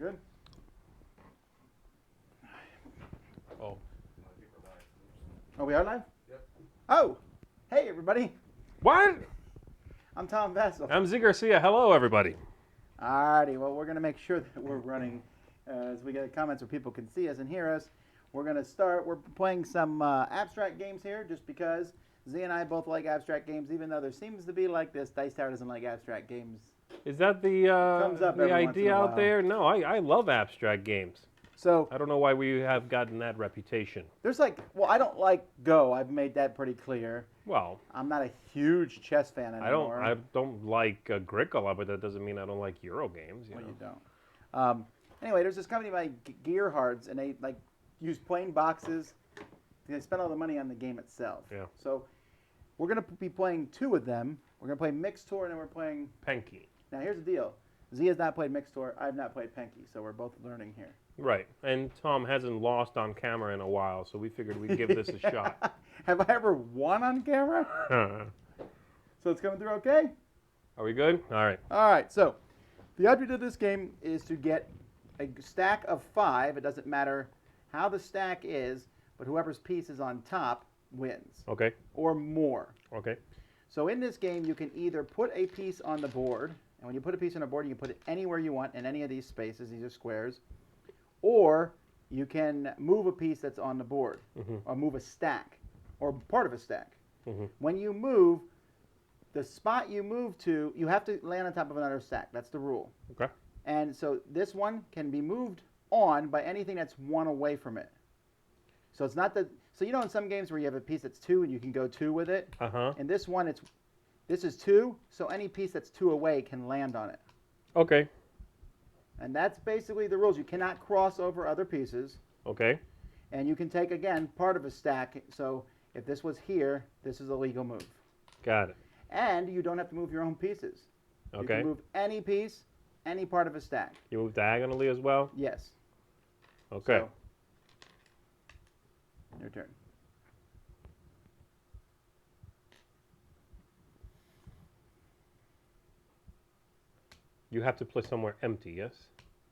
Good. Oh. Oh, we are live? Yep. Oh, hey everybody. What? I'm Tom Vessel. I'm Z Garcia. Hello, everybody. Alrighty, well, we're going to make sure that we're running as we get comments where people can see us and hear us. We're going to start. We're playing some abstract games here just because Z and I both like abstract games, even though there seems to be like this. Dice Tower doesn't like abstract games. Is that the comes up the every once in idea a out while. there? No, I love abstract games. So I don't know why we have gotten that reputation. there's like, well, I don't like Go. I've made that pretty clear. Well, I'm not a huge chess fan anymore. I don't like Agricola, but that doesn't mean I don't like Euro games. Well, know? you don't. Anyway, there's this company by Gearhards, and they like use plain boxes. They spend all the money on the game itself. Yeah. So we're gonna be playing two of them. We're gonna play Mixtour, and then we're playing. Panky. Now here's the deal. Z has not played Mixtour. I have not played Panky, so we're both learning here. Right. And Tom hasn't lost on camera in a while, so we figured we'd give this a shot. Have I ever won on camera? So it's coming through okay? Are we good? All right. All right, so the object of this game is to get a stack of 5. It doesn't matter how the stack is, but whoever's piece is on top wins, Okay. or more. Okay. So in this game, you can either put a piece on the board, and when you put a piece on a board, you can put it anywhere you want in any of these spaces. These are squares. Or you can move a piece that's on the board, or move a stack, or part of a stack. When you move, the spot you move to, you have to land on top of another stack. That's the rule. Okay. And so this one can be moved on by anything that's 1 away from it. So it's not the, so you know in some games where you have a piece that's 2 and you can go 2 with it? Uh-huh. In this one, this is 2, so any piece that's 2 away can land on it. Okay. And that's basically the rules. You cannot cross over other pieces. Okay. And you can take, again, part of a stack. So if this was here, this is a legal move. Got it. And you don't have to move your own pieces. You Okay. can move any piece, any part of a stack. You move diagonally as well? Yes. Okay. So, your turn. You have to play somewhere empty, yes?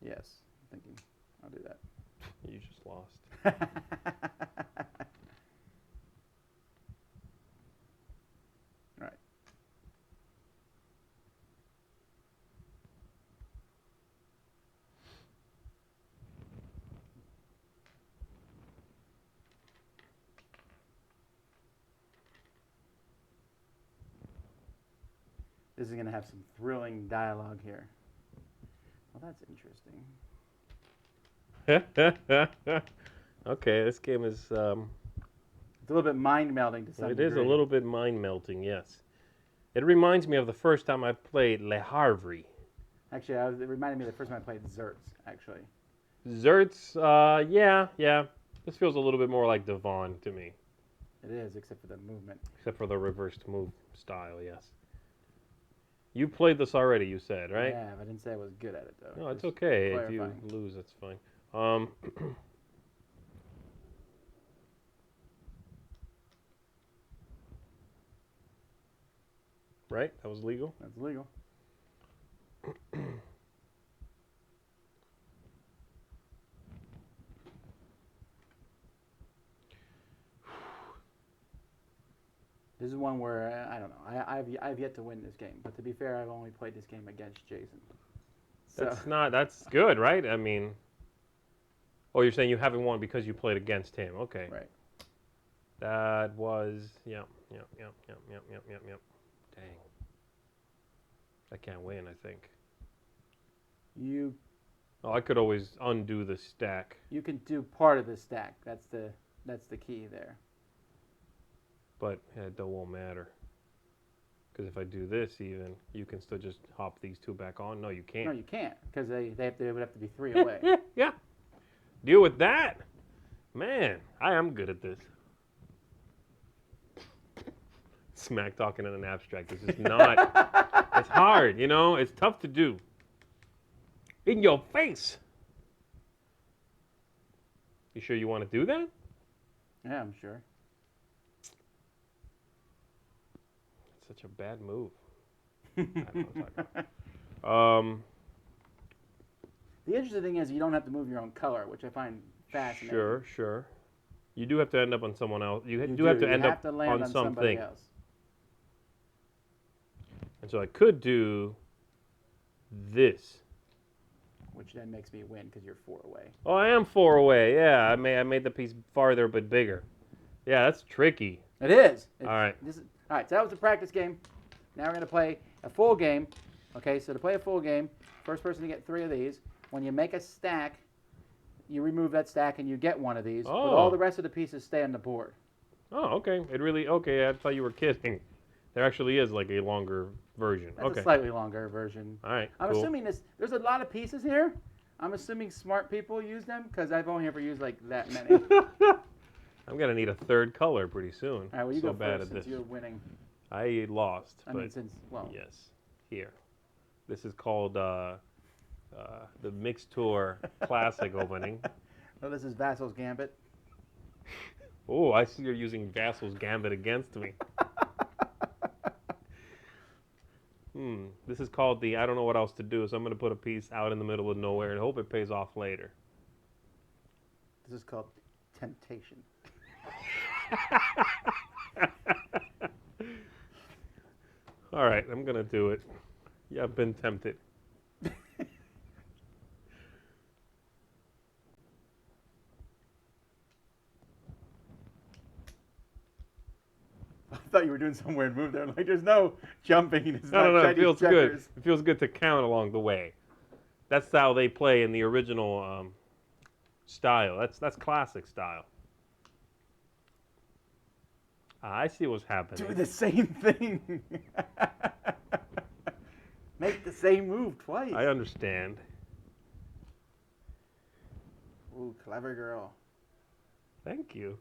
Yes. I'm thinking I'll do that. You just lost. Right. This is going to have some thrilling dialogue here. Well, that's interesting. Okay, this game is, It's a little bit mind-melding to some it degree. is a little bit mind-melting, yes. It reminds me of the first time I played Le Havre. Actually, it reminded me of the first time I played Zerts, actually. Zerts, yeah. This feels a little bit more like Devon to me, It is, except for the movement. except for the reversed move style, yes. You played this already, you said, right? Yeah, I didn't say I was good at it, though. No, it's Just okay. If you clarifying. lose, that's fine. Right? That was legal? That's legal. This is one where, I don't know, I've yet to win this game. But to be fair, I've only played this game against Jason. So, That's good, right? I mean, oh, you're saying you haven't won because you played against him. Okay. right. That was, yep. Dang. I can't win, I think. You Oh, I could always undo the stack. you can do part of the stack. That's the key there. But it won't matter. Because if I do this even, you can still just hop these two back on. No, you can't. No, you can't, because they would have to be 3 away. Yeah. Deal with that. Man, I am good at this. Smack talking in an abstract. This is not. It's hard, you know? It's tough to do. In your face. You sure you want to do that? Yeah, I'm sure. Such a bad move. I don't know what I'm talking about. The interesting thing is you don't have to move your own color, which I find fascinating. Sure, sure. You do have to end up on someone else. You You do have to You end have up to land on somebody something. else. And so I could do this. Which then makes me win because you're 4 away. Oh, I am 4 away. Yeah, I made the piece farther but bigger. Yeah, that's tricky. It is. All right. All right, so that was the practice game. Now we're going to play a full game. Okay, so to play a full game, first person to get 3 of these. When you make a stack, you remove that stack and you get 1 of these. But all Oh. the rest of the pieces stay on the board. Oh, okay. Okay, I thought you were kidding. There actually is like a longer version. That's Okay. a slightly longer version. All right. I'm cool. assuming there's a lot of pieces here. I'm assuming smart people use them because I've only ever used like that many. I'm gonna need a third color pretty soon. All right, well you so go bad first at since this. you're winning. I lost. I but mean, since yes, here. This is called the Mixtour Classic opening. Well, this is Vassal's Gambit. Oh, I see you're using Vassal's Gambit against me. This is called the I don't know what else to do, so I'm going to put a piece out in the middle of nowhere and hope it pays off later. This is called Temptation. All right, I'm going to do it. Yeah, I've been tempted. I thought you were doing some weird move there. Like, there's no jumping. It's No, not no, it Chinese feels checkers. good. It feels good to count along the way. That's how they play in the original style. That's classic style. I see what's happening. Do the same thing. Make the same move twice. I understand. Ooh, clever girl. Thank you.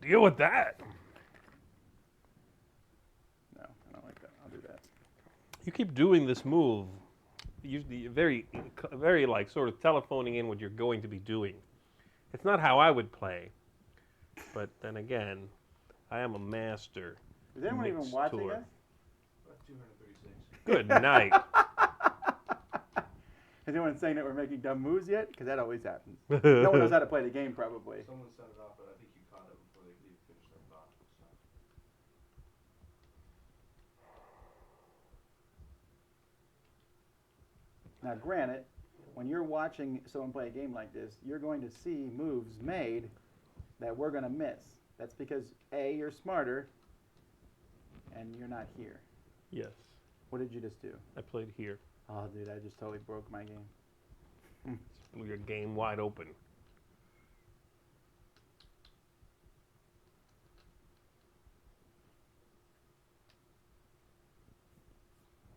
Deal with that. No, I don't like that. I'll do that. You keep doing this move. Usually very like sort of telephoning in what you're going to be doing. It's not how I would play. But then again, I am a master. Is anyone even watching Mixtour. us? 236. Good night. Is anyone saying that we're making dumb moves yet? Because that always happens. No one knows how to play the game, probably. Someone set it off, but I think you caught it before they could even finish their thought. So. Now, granted, when you're watching someone play a game like this, you're going to see moves made that we're going to miss. That's because, A, you're smarter, and you're not here. Yes, What did you just do? I played here. Oh, dude, I just totally broke my game. Your game wide open.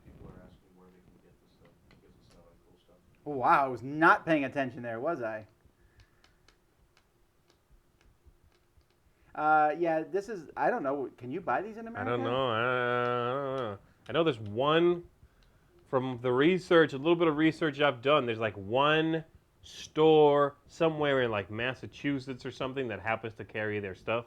People are asking where they can get this stuff because it's not like cool stuff. Oh, wow, I was not paying attention there, was I? Yeah, this is, I don't know, can you buy these in I America? don't know. I don't know. I know there's one from the research, a little bit of research I've done. There's like one store somewhere in like Massachusetts or something that happens to carry their stuff.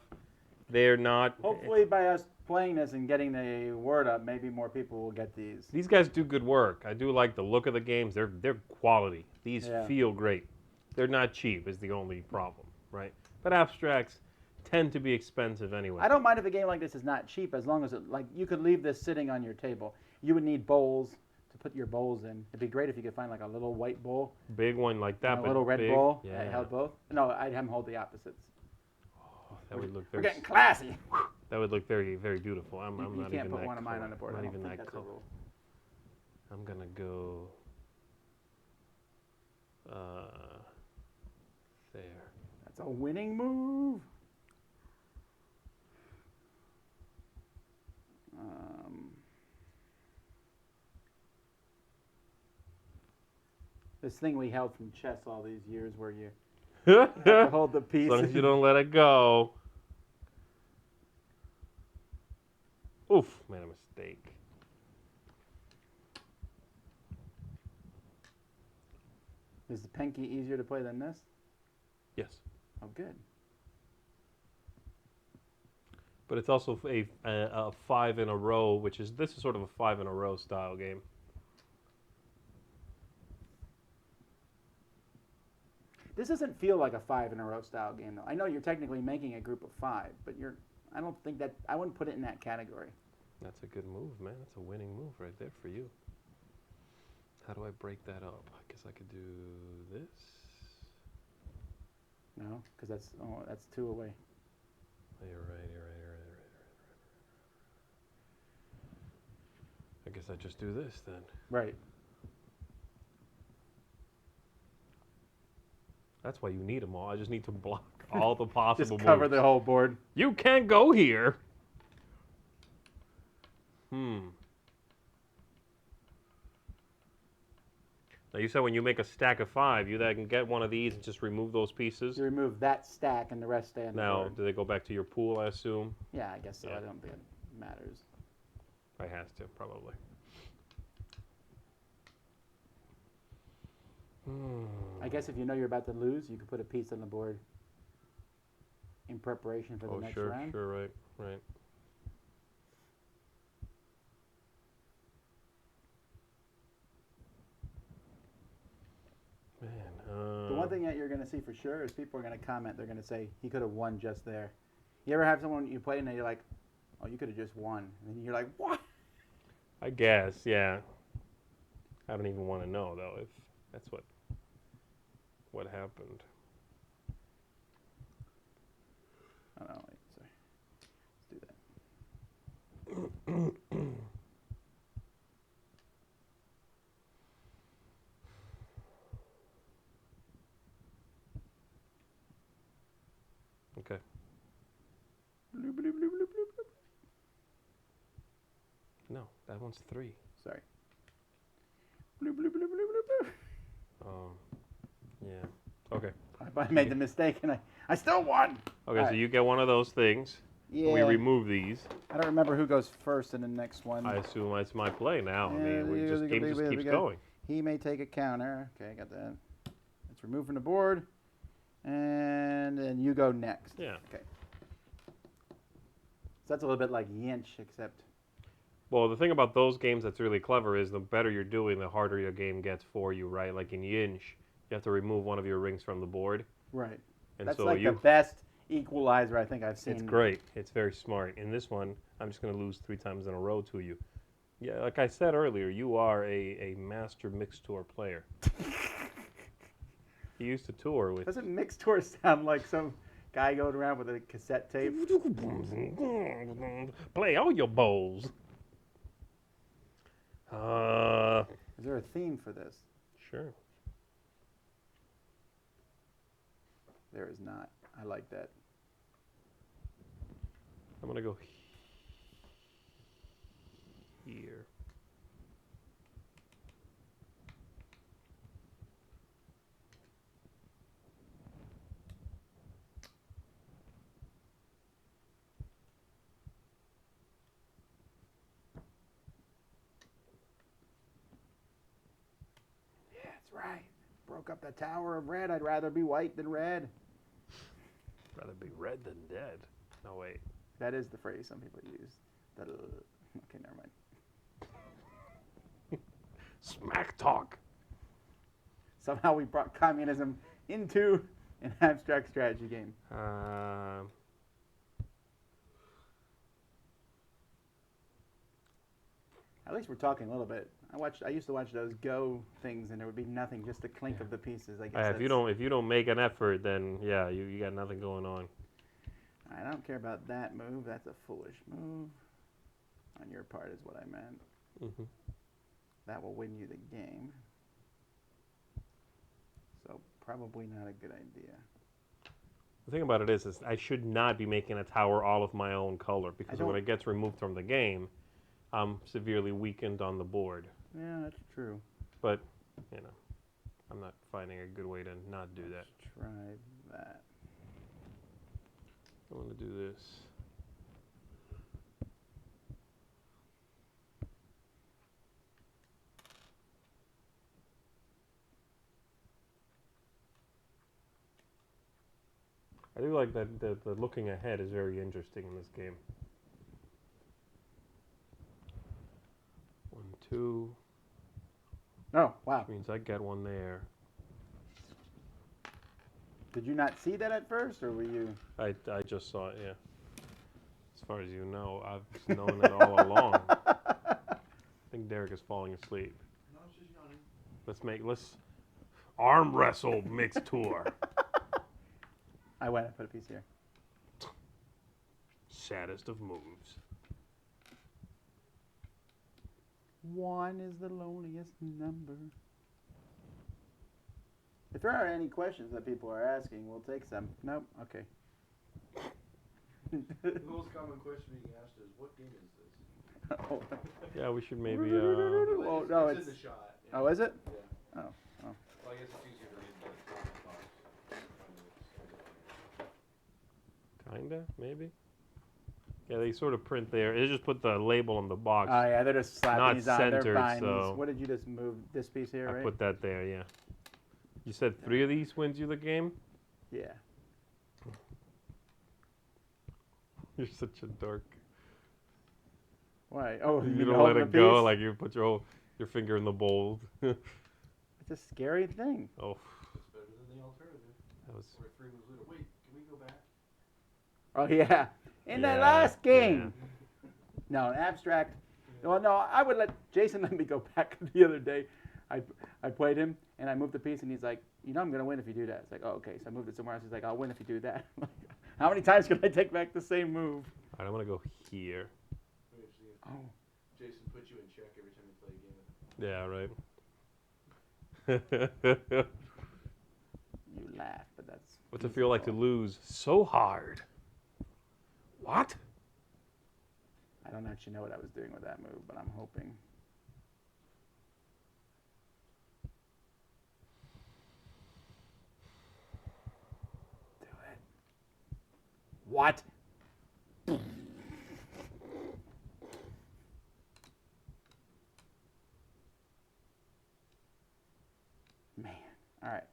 They're not. Hopefully by us playing this and getting the word up, maybe more people will get these. These guys do good work. I do like the look of the games. They're quality. These Yeah. feel great. They're not cheap is the only problem, right? But abstracts tend to be expensive anyway. I don't mind if a game like this is not cheap, as long as it, like, you could leave this sitting on your table. You would need bowls to put your bowls in. It'd be great if you could find like a little white bowl, Big one like that, and a but little red big. bowl Yeah. that held both. No, I'd have them hold the opposites. Oh, that would look We're very. getting classy. That would look very, very beautiful. I'm You not can't even put that one of mine color. on the board. Not I don't even think that that's a color. rule. I'm gonna go. There. That's a winning move. This thing we held from chess all these years where you have to As hold the piece. long as you don't let it go. Oof, made a mistake. Is the Panky easier to play than this? Yes, Oh, good. but it's also a 5 in a row, which is this is sort of a 5 in a row style game. This doesn't feel like a 5 in a row style game, though. I know you're technically making a group of 5, but I don't think that I wouldn't put it in that category. That's a good move, man. That's a winning move right there for you. How do I break that up? I guess I could do this. No, because that's 2 away. You're right. I guess I just do this then. Right. That's why you need them all. I just need to block all the possible Just cover moves. the whole board. You can't go here. Now you said when you make a stack of 5, you then can get one of these and just remove those pieces. You remove that stack and the rest stay on the Now, board. do they go back to your pool, I assume? Yeah, I guess so. Yeah. I don't think it matters. I has to, probably. I guess if you know you're about to lose, you could put a piece on the board in preparation for the next round. Sure, right. Man, The one thing that you're going to see for sure is people are going to comment. They're going to say, he could have won just there. You ever have someone you play and you're like, oh, you could have just won. And then you're like, what? I guess, yeah. I don't even want to know, though, if that's what happened. Oh, no, wait, sorry. Let's do that. Okay. Bloop, bloop, bloop, bloop, bloop, bloop. No, that one's 3. Sorry. Bloop, bloop, bloop, bloop, bloop. Yeah. Okay. I made the mistake and I still won. Okay, All so right. you get one of those things. Yeah. We remove these. I don't remember who goes first in the next one. I assume it's my play now. I Yeah, mean, game just keeps go. going. He may take a counter. Okay, I got that. It's removed from the board. And then you go next. Yeah. Okay. So that's a little bit like Yinch, except Well, the thing about those games that's really clever is the better you're doing, the harder your game gets for you, right? Like in Yinch, you have to remove one of your rings from the board. right. And That's so like the best equalizer I think I've seen. It's great. It's very smart. In this one, I'm just going to lose 3 times in a row to you. Yeah, like I said earlier, you are a master Mixtour player. He used to tour with... Doesn't Mixtour sound like some guy going around with a cassette tape? Play all your bowls. Is there a theme for this? Sure. There is not. I like that. I'm going to go here. Yeah, that's right. Broke up the Tower of Red. I'd rather be white than red. Rather be red than dead. No, wait. That is the phrase some people use. Okay, never mind. Smack talk. Somehow we brought communism into an abstract strategy game. At least we're talking a little bit. I used to watch those Go things, and there would be nothing, just the clink of the pieces. I guess If you don't make an effort, then yeah, you got nothing going on. I don't care about that move. That's a foolish move. On your part is what I meant. Mm-hmm. That will win you the game. So probably not a good idea. The thing about it is I should not be making a tower all of my own color because when it gets removed from the game, I'm severely weakened on the board. Yeah, that's true. But, you know, I'm not finding a good way to not do that. Let's try that. I want to do this. I do like that the looking ahead is very interesting in this game. 1, 2. Oh, wow. Which means I get one there. Did you not see that at first, or were you? I just saw it, yeah. As far as you know, I've known it all along. I think Derek is falling asleep. No, it's just yawning. Let's arm wrestle Mixtour. I went and put a piece here. Saddest of moves. 1 is the loneliest number. If there are any questions that people are asking, we'll take some. Nope. Okay. The most common question being asked is, what game is this? Oh. Yeah, we should maybe. Oh, no, it's it's. in the shot. Yeah. Oh, is it? Yeah. Oh. Well, I guess it's easier to read the box. Kinda, maybe. Yeah, they sort of print there. They just put the label on the box. Oh yeah, they're just slapping Not these on. They're centered, buying so- these. What did you just move? This piece here, I right? put that there, yeah. You said 3 of these wins you the game? Yeah. You're such a dork. Why? Oh, You mean don't holding let a it go, piece? like you put your finger in the bowl. It's a scary thing. Oh, It's better than the alternative. that was. We're 3 moves later. Wait, can we go back? Oh yeah. In that Yeah, last game. No, abstract. Yeah. Well, no, I would let Jason let me go back the other day. I played him and I moved the piece and he's like, you know, I'm gonna win if you do that. It's like, oh, okay. So I moved it somewhere else. He's like, I'll win if you do that. How many times can I take back the same move? Alright, I'm gonna go here. Wait, see if Oh. Jason puts you in check every time you play a game. Yeah, right. You laugh, but that's. What's it feel like to lose so hard? What? I don't actually know what I was doing with that move, but I'm hoping. Do it. What? Man. All right.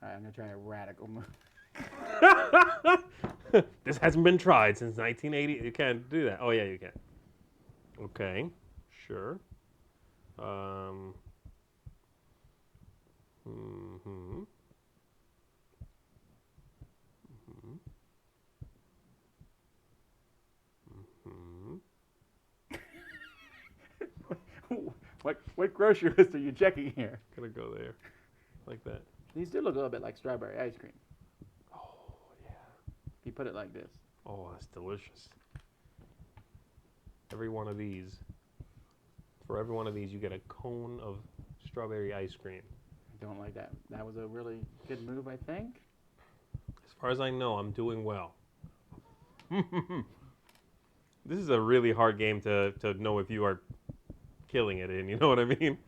All right, I'm gonna try a radical move. This hasn't been tried since 1980. You can't do that. Oh yeah, you can. Okay, sure. Mhm. Mhm. Mhm. What grocery list are you checking here? Gonna go there, like that. These do look a little bit like strawberry ice cream. Oh yeah. If you put it like this. Oh, that's delicious. Every one of these. For every one of these, you get a cone of strawberry ice cream. I don't like that. That was a really good move, I think. As far as I know, I'm doing well. This is a really hard game to know if you are killing it in, you know what I mean?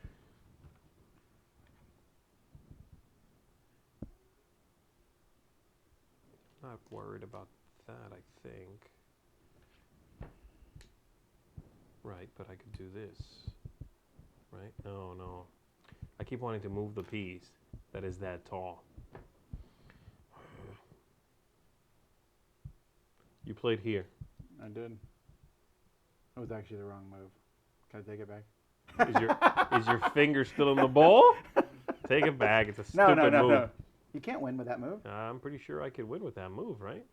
Not worried about that, I think. Right, but I could do this. Right? No, no. I keep wanting to move the piece that is that tall. You played here. I did. It was actually the wrong move. Can I take it back? Is your finger still in the bowl? Take it back. It's a stupid No. move. You can't win with that move. I'm pretty sure I could win with that move, right?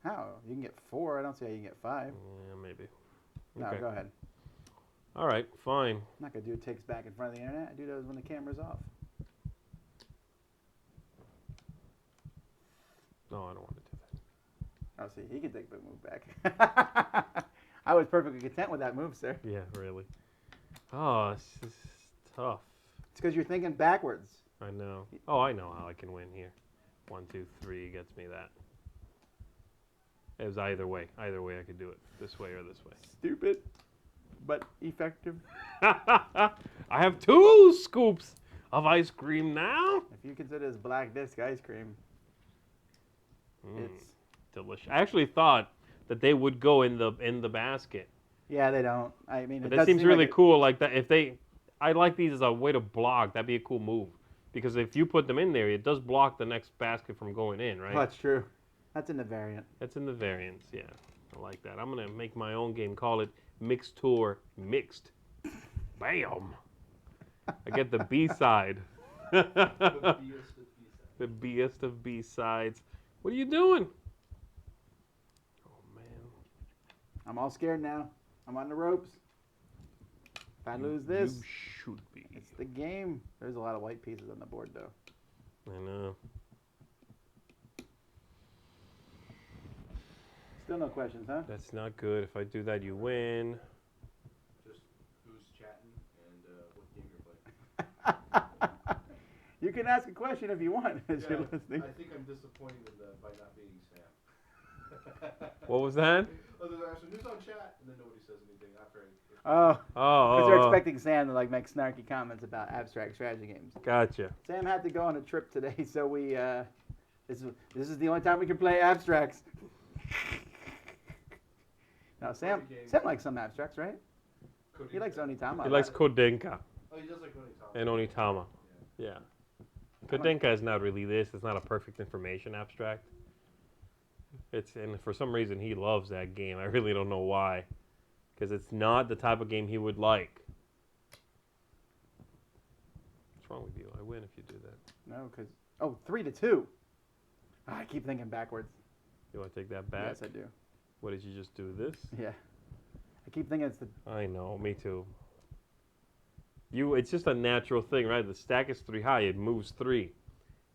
How? You can get 4. I don't see how you can get 5. Yeah, maybe. No, Okay. go ahead. All right, fine. I'm not going to do takes back in front of the internet. I do those when the camera's off. No, I don't want to do that. Oh, see, he can take the move back. I was perfectly content with that move, sir. Yeah, really. Oh, this is tough. It's because you're thinking backwards. I know. Oh, I know how I can win here. 1, 2, 3 gets me that. It was either way. Either way I could do it. This way or this way. Stupid, but effective. I have 2 scoops of ice cream now. If you consider this black disc ice cream, it's... Delicious. I actually thought that they would go in the basket. Yeah, they don't. I mean, But it that does seems seem really like cool. Like that, if they, I like these as a way to block. That'd be a cool move. Because if you put them in there, it does block the next basket from going in, right? Oh, that's true. That's in the variant. That's in the variants, yeah. I like that. I'm gonna make my own game. Call it Mixtour Mixed Bam. I get the B side. The B'ist of B-side. The B'ist of B sides. What are you doing? Oh man. I'm all scared now. I'm on the ropes. If I lose this, You should be. it's the game. There's a lot of white pieces on the board, though. I know. Still no questions, huh? That's not good. If I do that, you win. Just who's chatting and what game you're playing. You can ask a question if you want as Yeah, you're listening. I think I'm disappointed by not beating Sam. What was that? Oh, there's actually who's on chat, and then nobody says anything after I. Oh, Oh, because they're expecting Sam to like make snarky comments about abstract strategy games. Gotcha. Sam had to go on a trip today, so we this is the only time we can play abstracts. Now Sam likes some abstracts, right? He likes Onitama. He likes Kodenka Oh, he does like Onitama. and Onitama. Yeah. Kodenka is not really this. It's not a perfect information abstract. And for some reason he loves that game. I really don't know why. Because it's not the type of game he would like. What's wrong with you? I win if you do that. No, because 3-2. I keep thinking backwards. You want to take that back? Yes, I do. What did you just do? This? Yeah. I keep thinking it's the. I know. Me too. It's just a natural thing, right? The stack is 3 high. It moves 3.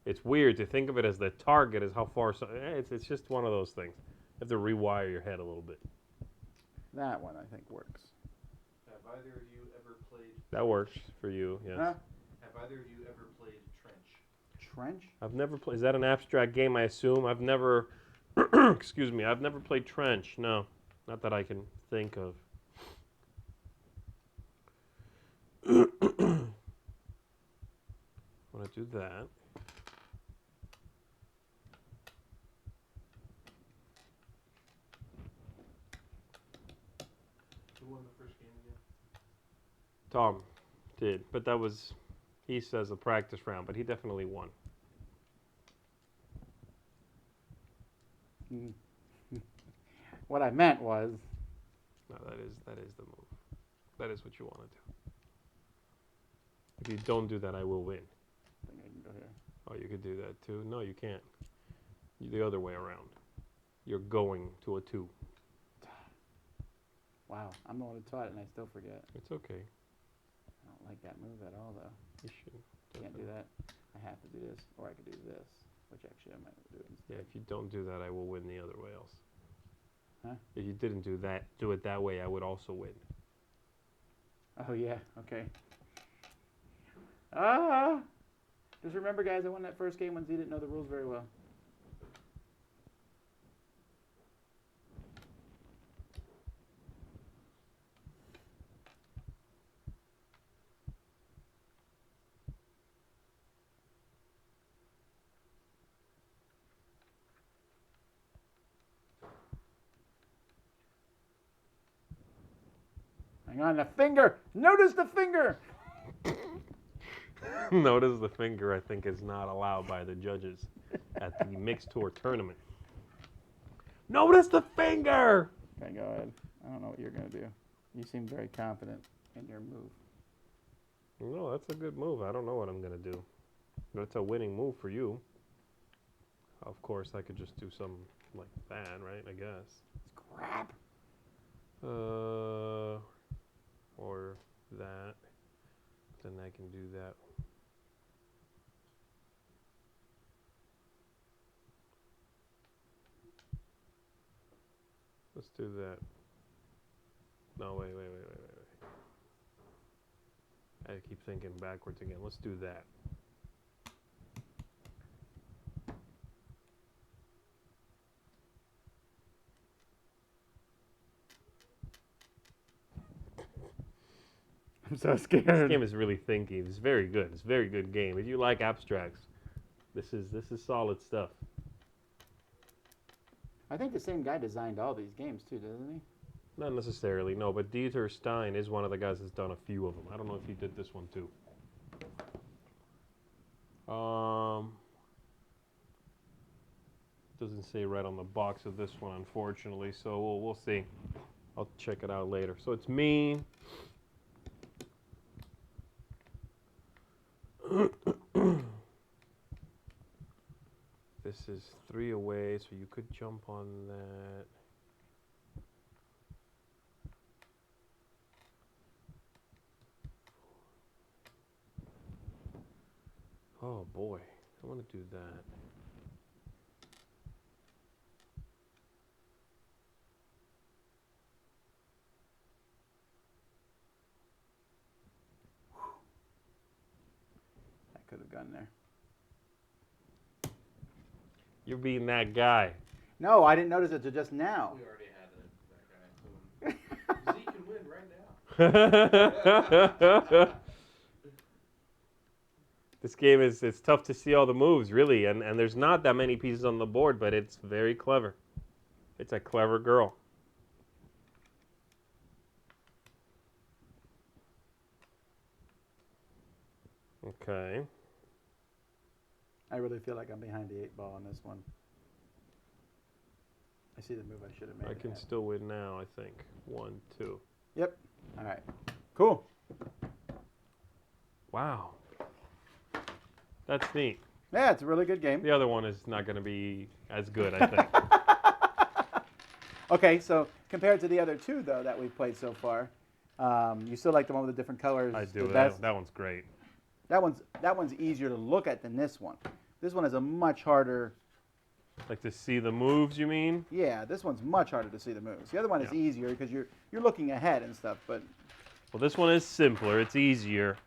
It's weird to think of it as the target as how far. It's just one of those things. You have to rewire your head a little bit. That one I think works. Have either of you ever played? That works for you, yes. Huh? Have either of you ever played Trench? Trench? I've never played. Is that an abstract game? I assume. I've never. Excuse me. I've never played Trench. No, not that I can think of. Want to do that? Who won the first game again? Tom did, but that was. He says a practice round, but he definitely won. What I meant was. No, that is the move. That is what you want to do. If you don't do that, I will win. I think I can go here. Oh, you could do that too. No, you can't. The other way around. You're going to a 2. Wow, I'm the one who taught it and I still forget. It's okay. I don't like that move at all, though. You should. Can't do that. I have to do this, or I could do this, which actually I might do it instead. Yeah, if you don't do that, I will win the other way else. Huh? If you didn't do it that way, I would also win. Oh yeah, okay. Ah! Just remember, guys, I won that first game when Z didn't know the rules very well. Hang on, the finger! Notice the finger! Notice the finger, I think, is not allowed by the judges at the Mixtour tournament. Notice the finger! Okay, go ahead. I don't know what you're going to do. You seem very confident in your move. No, that's a good move. I don't know what I'm going to do. But it's a winning move for you. Of course, I could just do something like that, right? I guess. It's crap. Or that. Then I can do that. Let's do that. No, wait. I keep thinking backwards again. Let's do that. I'm so This scared. game is really thinky. It's very good. It's a very good game. If you like abstracts, this is solid stuff. I think the same guy designed all these games too, doesn't he? Not necessarily, no, but Dieter Stein is one of the guys that's done a few of them. I don't know if he did this one too. Doesn't say right on the box of this one, unfortunately, so we'll see. I'll check it out later. So it's me, This is 3 away, so you could jump on that. Oh boy, I want to do that. That could have gone there. You're being that guy. No, I didn't notice it till just now. We already had that guy. Zeke can win right now. This game it's tough to see all the moves, really, and there's not that many pieces on the board, but it's very clever. It's a clever girl. Okay. I really feel like I'm behind the 8 ball on this one. I see the move I should have made. I can still win now, I think. 1, 2. Yep. All right. Cool. Wow. That's neat. Yeah, it's a really good game. The other one is not going to be as good, I think. Okay, so compared to the other 2, though, that we've played so far, you still like the one with the different colors? I do. the That best? one's great. That one's easier to look at than this one. This one is a much harder. Like to see the moves, you mean? Yeah, this one's much harder to see the moves. The other one is Yeah. easier because you're looking ahead and stuff. But Well, this one is simpler. It's easier.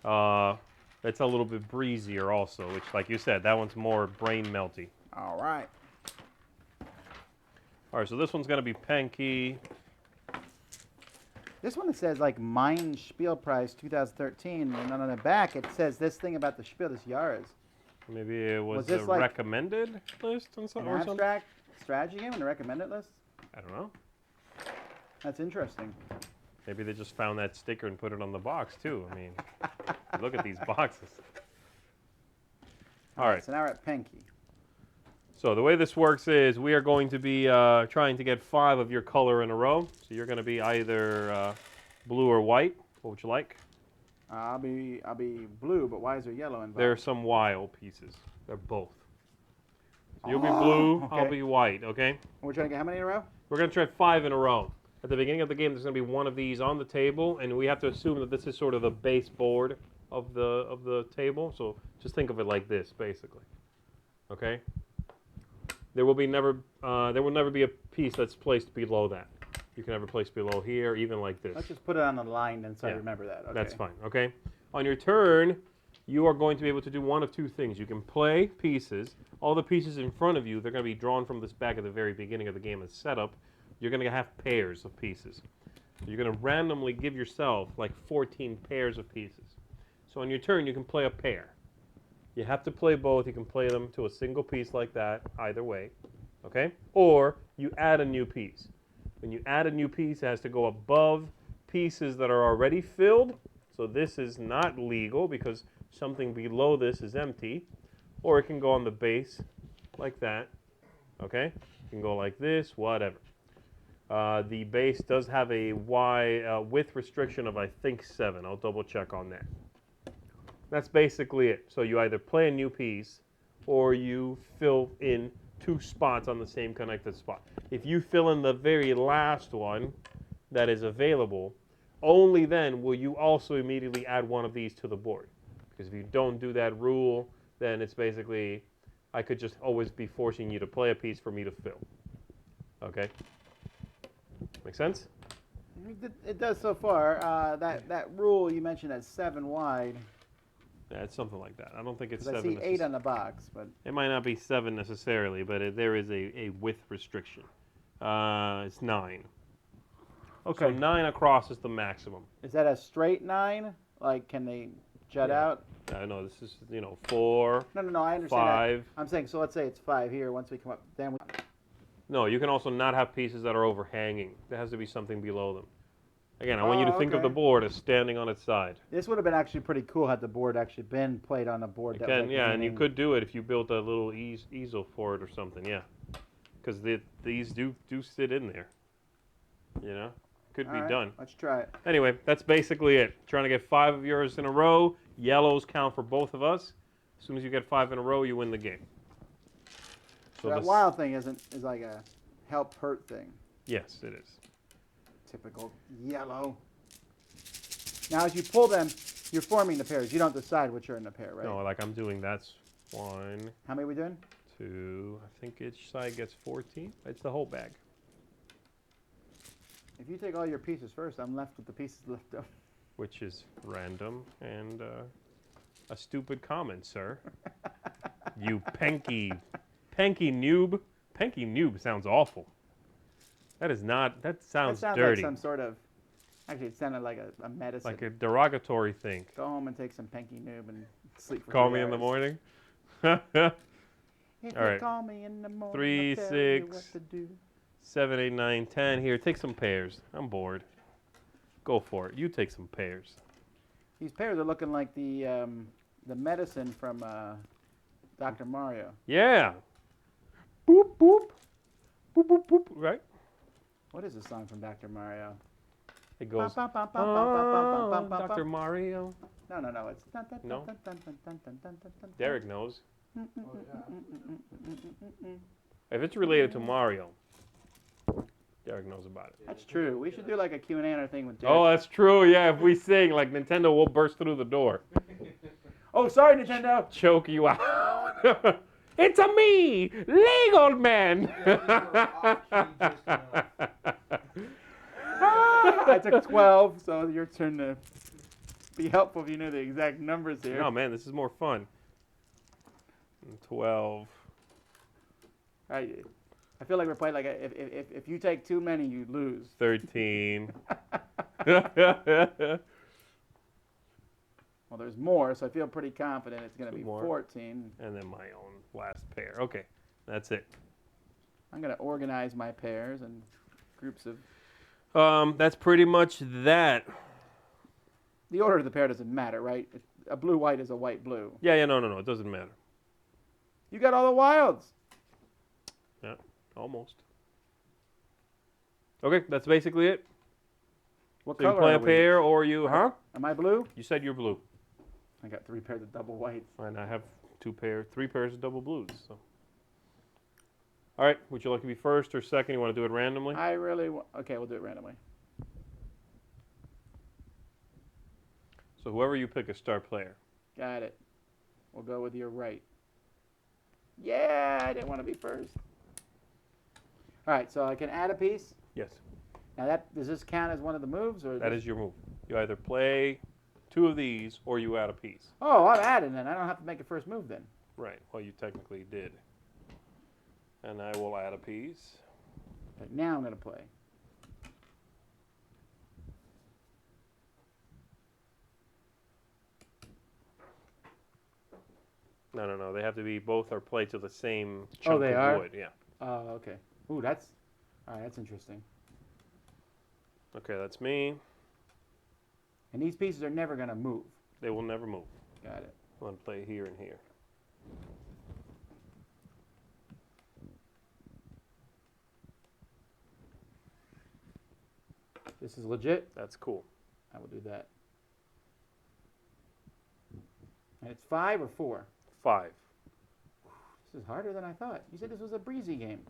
It's a little bit breezier also, which, like you said, that one's more brain melty. all right, All right, so this one's going to be Panky. this one it says like Mein Spielpreis 2013, and on the back it says this thing about the Spiel, this Yaras. Maybe it was Was this a like recommended list and An something, or something? abstract strategy game on the recommended list. I don't know. That's interesting. Maybe they just found that sticker and put it on the box, too. I mean, look at these boxes. All right. So now we're at Panky. So the way this works is we are going to be trying to get 5 of your color in a row. So you're going to be either blue or white. What would you like? I'll be blue, but why is there yellow involved? There are some wild pieces. They're both. So you'll be blue, I'll okay. be white, okay? We're trying to get how many in a row? We're going to try 5 in a row. At the beginning of the game, there's going to be one of these on the table, and we have to assume that this is sort of the base board of the table. So just think of it like this, basically. Okay? There will never be a piece that's placed below that. You can never place below here, even like this. Let's just put it on the line then so I Yeah, remember that. Okay. That's fine, okay? On your turn, you are going to be able to do one of 2 things. You can play pieces. All the pieces in front of you, they're going to be drawn from this back at the very beginning of the game as setup. You're going to have pairs of pieces. So you're going to randomly give yourself like 14 pairs of pieces. So on your turn, you can play a pair. You have to play both. You can play them to a single piece like that, either way, okay? Or you add a new piece. When you add a new piece, it has to go above pieces that are already filled. So this is not legal because something below this is empty. Or it can go on the base like that, okay? It can go like this, whatever. The base does have a width restriction of, I think, 7. I'll double check on that. That's basically it. So you either play a new piece or you fill in 2 spots on the same connected spot. If you fill in the very last one that is available, only then will you also immediately add one of these to the board. Because if you don't do that rule, then it's basically, I could just always be forcing you to play a piece for me to fill. Okay? Make sense? It does so far. That rule you mentioned at 7 wide. Yeah, it's something like that. I don't think it's 'Cause I 7. see 8 on the box, but It might not be 7 necessarily, but there is a width restriction. It's 9. okay. So 9 across is the maximum. Is that a straight 9? Like, can they jut Yeah. out? No, this is 4. No. I understand 5. that. I'm saying, so let's say it's 5 here. Once we come up, then we. No, you can also not have pieces that are overhanging. There has to be something below them. Again, I want you to think of the okay. board as standing on its side. This would have been actually pretty cool had the board actually been played on a board. That was like And you leaning. could do it if you built a little easel for it or something, yeah. Because these do sit in there. You know? Could be All right, done. Let's try it. Anyway, that's basically it. Trying to get 5 of yours in a row. Yellows count for both of us. As soon as you get 5 in a row, you win the game. So that wild thing is like a help hurt thing. Yes, it is. Typical yellow. Now, as you pull them, you're forming the pairs. You don't decide which are in the pair, right? No, like I'm doing. That's 1, How many are we doing? 2. I think each side gets 14. It's the whole bag. If you take all your pieces first, I'm left with the pieces left over. Which is random and a stupid comment, sir. You Panky noob. Panky noob sounds awful. That is not. That sounds dirty. Like some sort of. Actually, it sounded like a medicine. Like a derogatory thing. Go home and take some Panky noob and sleep for Call 3 me in the hours. morning. If All you right. call me in the morning, 3, I'll tell you 6. what to do. 7, 8, 9, 10. Here, take some pairs. I'm bored. Go for it. You take some pairs. These pairs are looking like the medicine from Dr. Mario. Yeah. Boop, boop. Boop, boop, boop. Right? What is the song from Dr. Mario? It goes, Bum, bum, bum, bum, bum, bum, bum, bum, Dr. bum. Mario. No, it's. No? Derek knows. If it's related to Mario, Derek knows about it. That's true. We should do like a Q&A thing with Derek. Oh, that's true. Yeah, if we sing, like Nintendo will burst through the door. Oh, sorry, Nintendo. Choke you out. It's a me, legal man. I took 12, so your turn to be helpful if you knew the exact numbers here. No, man, this is more fun. 12. I feel like we're playing like if you take too many, you lose. 13. Well, there's more, so I feel pretty confident it's going to Two be more. 14. And then my own last pair. Okay, that's it. I'm going to organize my pairs and groups of... That's pretty much that. The order of the pair doesn't matter, right? A blue-white is a white-blue. Yeah, no, it doesn't matter. You got all the wilds. Yeah, almost. Okay, that's basically it. What So you color play are a we? pair or you, huh? Am I blue? You said you're blue. I got 3 pairs of double whites. And I have 3 pairs of double blues. So. All right, would you like to be first or second? You want to do it randomly? I really want... Okay, we'll do it randomly. So whoever you pick is star player. Got it. We'll go with your right. Yeah, I didn't want to be first. All right, so I can add a piece. Yes, Now, does this count as one of the moves, or that is your move. You either play 2 of these or you add a piece. Oh, I'm adding then. I don't have to make a first move then. Right, well, you technically did. And I will add a piece. But now I'm going to play. No. They have to be both are played to the same Oh, chunk they of are? wood. Yeah. Oh, okay. Ooh, that's... All right, that's interesting. Okay, that's me. And these pieces are never going to move. They will never move. Got it. I'm going to play here and here. This is legit. That's cool. I will do that. And it's 5 or 4? 5. This is harder than I thought. You said this was a breezy game.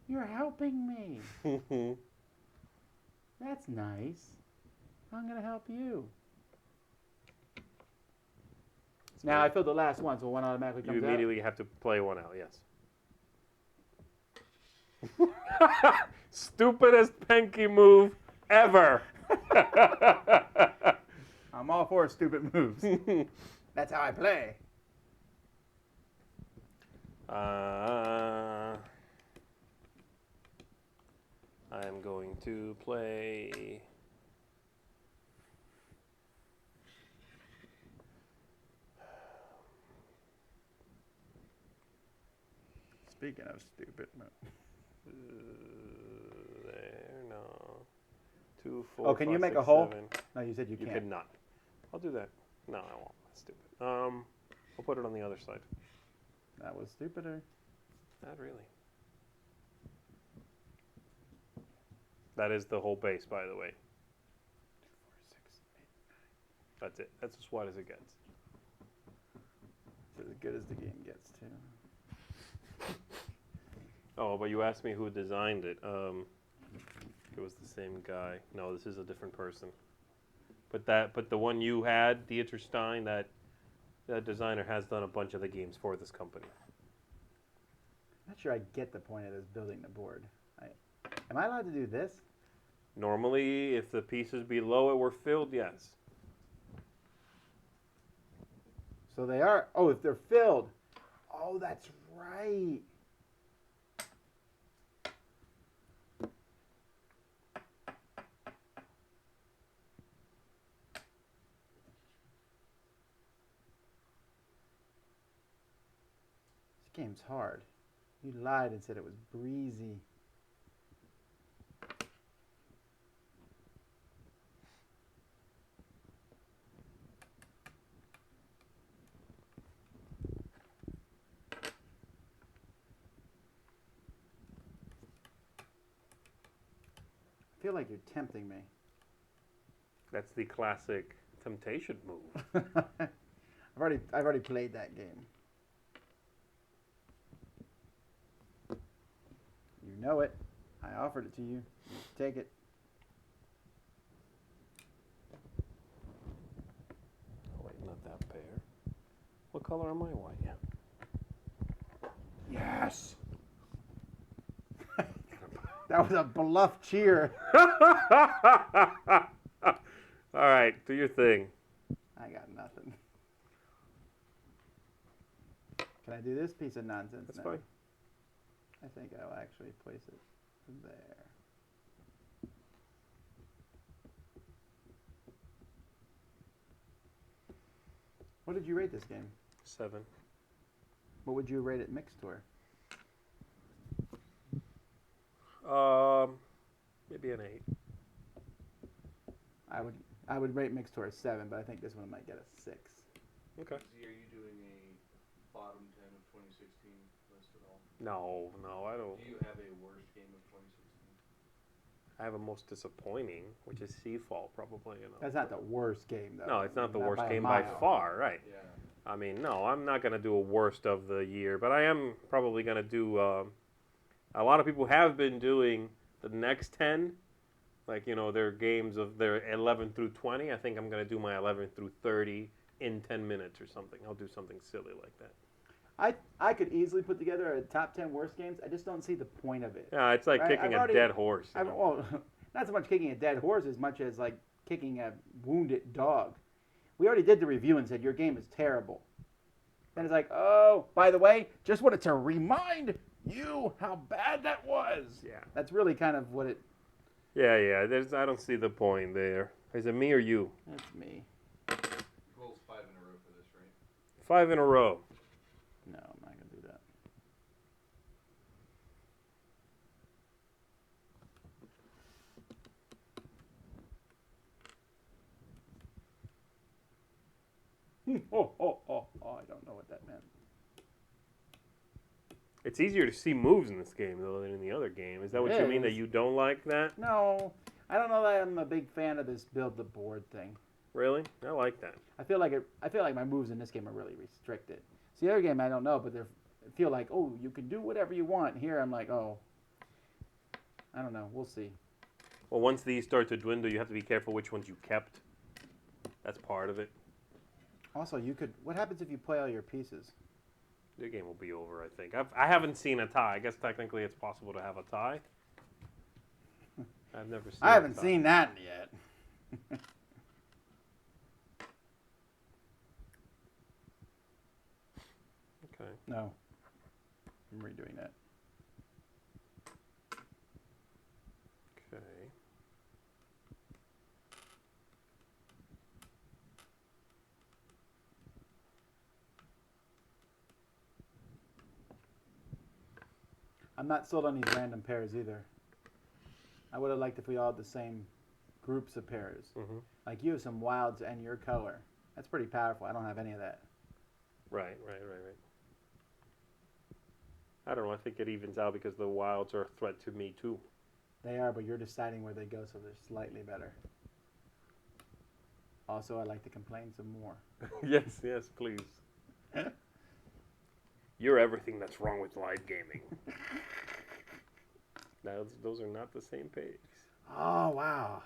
You're helping me. That's nice. I'm going to help you. Now I filled the last one, so one automatically You comes out. immediately have to play one out, yes. Stupidest Panky move ever. I'm all for stupid moves. That's how I play. I'm going to play. Speaking of stupid moves. There, no. 2, 4. Oh, can you 5, make 6, a hole? 7. No, you said you You can't. cannot. I'll do that. No, I won't. That's stupid. I'll put it on the other side. That was stupider. Not really. That is the whole base, by the way. 2, 4, 6, That's it. That's as wide as it gets. It's as good as the game gets, too. Oh, but you asked me who designed it. It was the same guy. No, this is a different person. But the one you had, Dieter Stein, that designer has done a bunch of the games for this company. I'm not sure I get the point of this building the board. Am I allowed to do this? Normally, if the pieces below it were filled, yes. So they are. Oh, if they're filled. Oh, that's right. This game's hard. You lied and said it was breezy. I feel like you're tempting me. That's the classic temptation move. I've already played that game. You know it. I offered it to you. You take it. Oh, wait, not that pair. What color am I? White. Yes. That was a bluff cheer. All right, do your thing. I got nothing. Can I do this piece of nonsense That's now? fine. I think I'll actually place it there. What did you rate this game? 7. What would you rate it Mixtour? Maybe an 8. I would rate Mixtour a 7, but I think this one might get a 6. Okay. Are you doing a bottom 10 of 2016 list at all? No, I don't. Do you have a worst game of 2016? I have a most disappointing, which is Seafall, probably. That's not the worst game, though. No, it's not the Not worst by a game by mile. far, right? Yeah. I mean, no, I'm not going to do a worst of the year, but I am probably going to do. A lot of people have been doing the next 10, like, their games of their 11 through 20. I think I'm going to do my 11 through 30 in 10 minutes or something. I'll do something silly like that. I could easily put together a top 10 worst games. I just don't see the point of it. Yeah, it's like Right, kicking I've already- dead horse. Well, not so much kicking a dead horse as much as like kicking a wounded dog. We already did the review and said your game is terrible. Then it's like, oh, by the way, just wanted to remind you how bad that was. Yeah. That's really kind of what it. Yeah. I don't see the point there. Is it me or you? That's me. Goals 5 in a row for this, right? 5 in a row. No, I'm not gonna do that. I don't know what that meant. It's easier to see moves in this game, though, than in the other game. Is that what It you mean, that is. you don't like that? No, I don't know that I'm a big fan of this build the board thing. Really? I like that. I feel like my moves in this game are really restricted. See, the other game I don't know, but I feel like, oh, you can do whatever you want. Here I'm like, oh, I don't know. We'll see. Well, once these start to dwindle, you have to be careful which ones you kept. That's part of it. Also, you could. What happens if you play all your pieces? The game will be over, I think. I haven't seen a tie. I guess technically it's possible to have a tie. I've never seen. I haven't a tie. seen that yet. Okay. No, I'm redoing that. Okay. I'm not sold on these random pairs either. I would have liked if we all had the same groups of pairs. Mm-hmm. Like you have some wilds and your color. That's pretty powerful. I don't have any of that. Right. I don't know. I think it evens out because the wilds are a threat to me too. They are, but you're deciding where they go, so they're slightly better. Also, I'd like to complain some more. Yes, yes, please. You're everything that's wrong with live gaming. Now, those are not the same page. Oh, wow.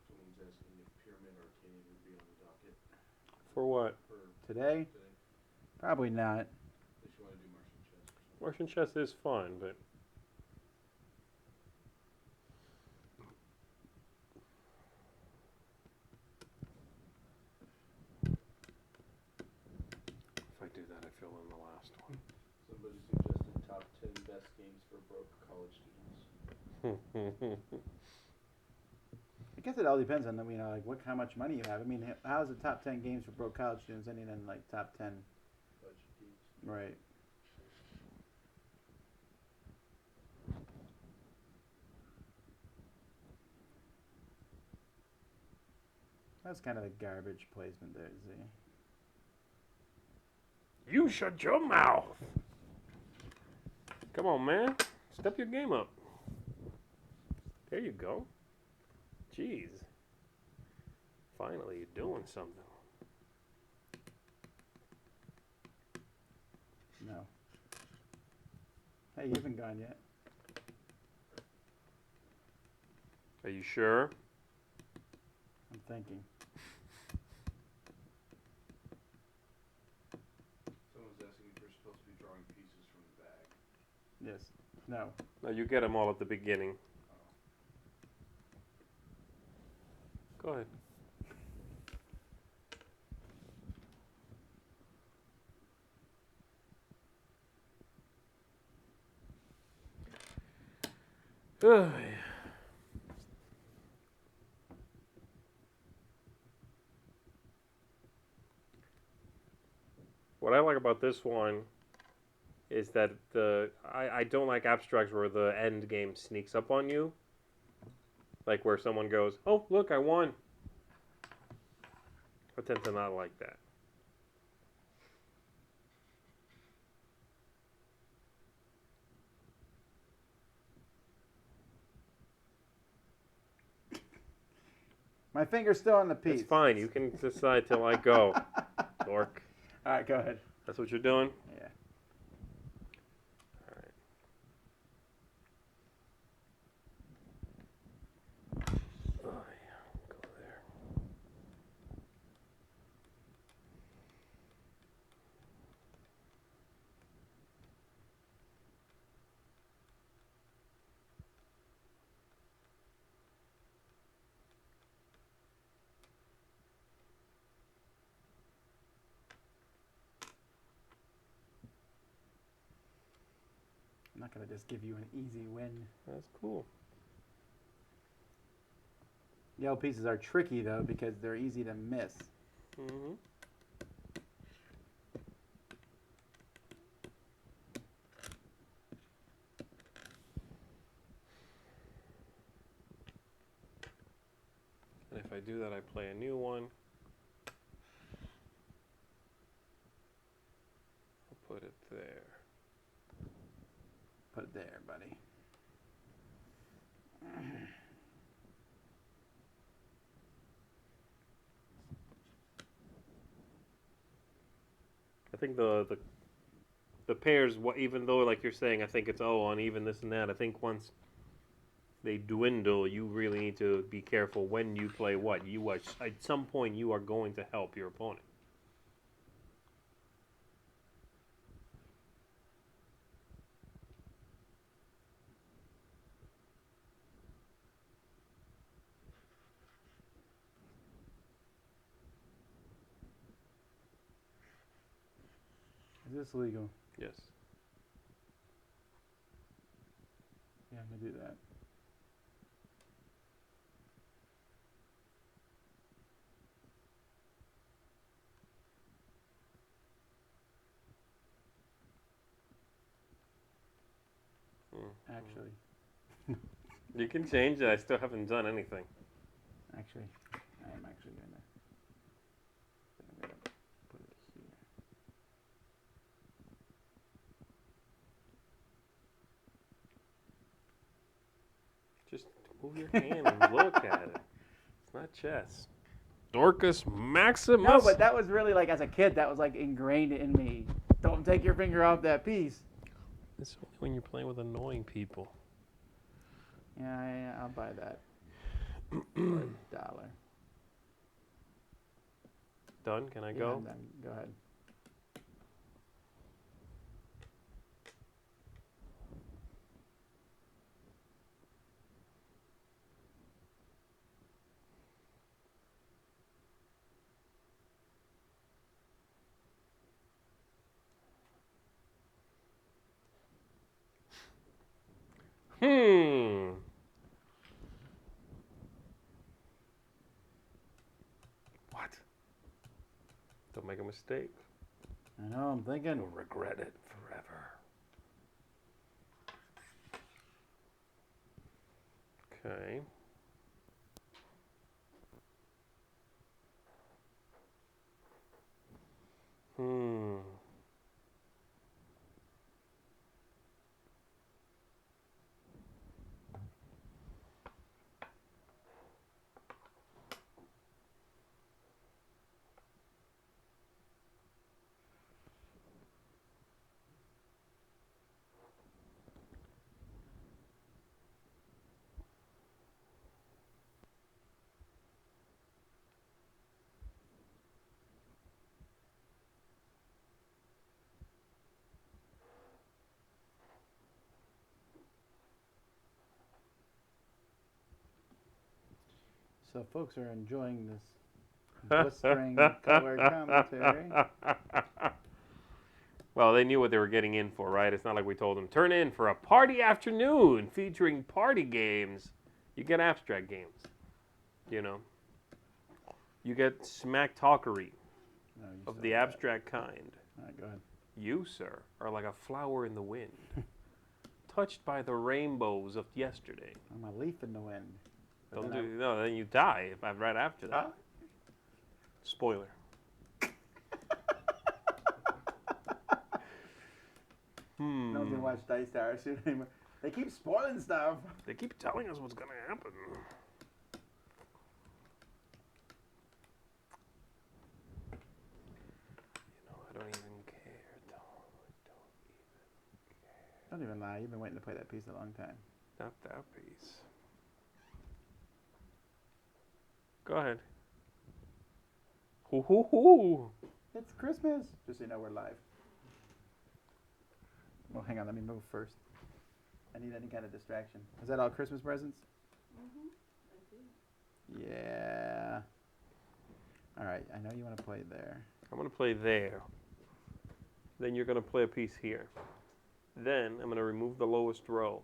Someone's asking if Pyramid Arcade would be on the docket For what? for Today? today. Probably not. If you want to do Martian chess or something. Martian chess is fun, but if I do that, I fill in the last one. Somebody suggested top 10 best games for broke college students. I guess it all depends on like how much money you have. I mean, how's the top 10 games for broke college students any than like top 10? Budget games. Right. That's kind of a garbage placement there, Z. You shut your mouth. Come on, man. Step your game up. There you go. Jeez. Finally, you're doing something. No. Hey, you haven't gone yet. Are you sure? I'm thinking. Someone's asking if you're supposed to be drawing pieces from the bag. Yes. No. No, you get them all at the beginning. Go ahead. Oh, yeah. What I like about this one is that I don't like abstracts where the end game sneaks up on you. Like where someone goes, oh, look, I won. I tend to not like that. My finger's still on the piece. It's fine. You can decide till I go, dork. All right, go ahead. That's what you're doing? Yeah. All right. Oh, yeah. Go there. I'm not gonna just give you an easy win. That's cool. Yellow pieces are tricky though because they're easy to miss. Mm-hmm. And if I do that, I play a new one. I'll put it there. Put it there, buddy. I think the pairs, even though like you're saying, I think it's uneven this and that. I think once they dwindle, you really need to be careful when you play what. You at some point you are going to help your opponent. Is this legal? Yes. Yeah, I'm gonna do that. Actually, You can change it. I still haven't done anything. I am actually gonna. I'm gonna put it here. Just move your hand and look at it. It's not chess. Dorcas Maximus. No, but that was really like as a kid, that was like ingrained in me. Don't take your finger off that piece. It's only when you're playing with annoying people. Yeah, I'll buy that for $1. Done? Can I Yeah, go? I'm done. Go ahead. What? Don't make a mistake. I know, I'm thinking. You'll regret it forever. Okay. Hmm. So folks are enjoying this blistering color commentary. Well, they knew what they were getting in for, right? It's not like we told them, turn in for a party afternoon featuring party games. You get abstract games, you know. You get smack talkery No, you of still the have that. abstract kind. All right, go ahead. You, sir, are like a flower in the wind, touched by the rainbows of yesterday. I'm a leaf in the wind. But Don't then do no, then you die right after that. Huh? Spoiler. No one's gonna watch Dice Tower soon anymore. They keep spoiling stuff. They keep telling us what's gonna happen. You know, I don't even care, Tom. Don't even lie. You've been waiting to play that piece a long time. Not that piece. Go ahead. Hoo hoo hoo. It's Christmas. Just so you know, we're live. Well, hang on. Let me move first. I need any kind of distraction. Is that all Christmas presents? I do. Yeah. All right. I know you want to play there. I'm gonna play there. Then you're gonna play a piece here. Then I'm gonna remove the lowest row.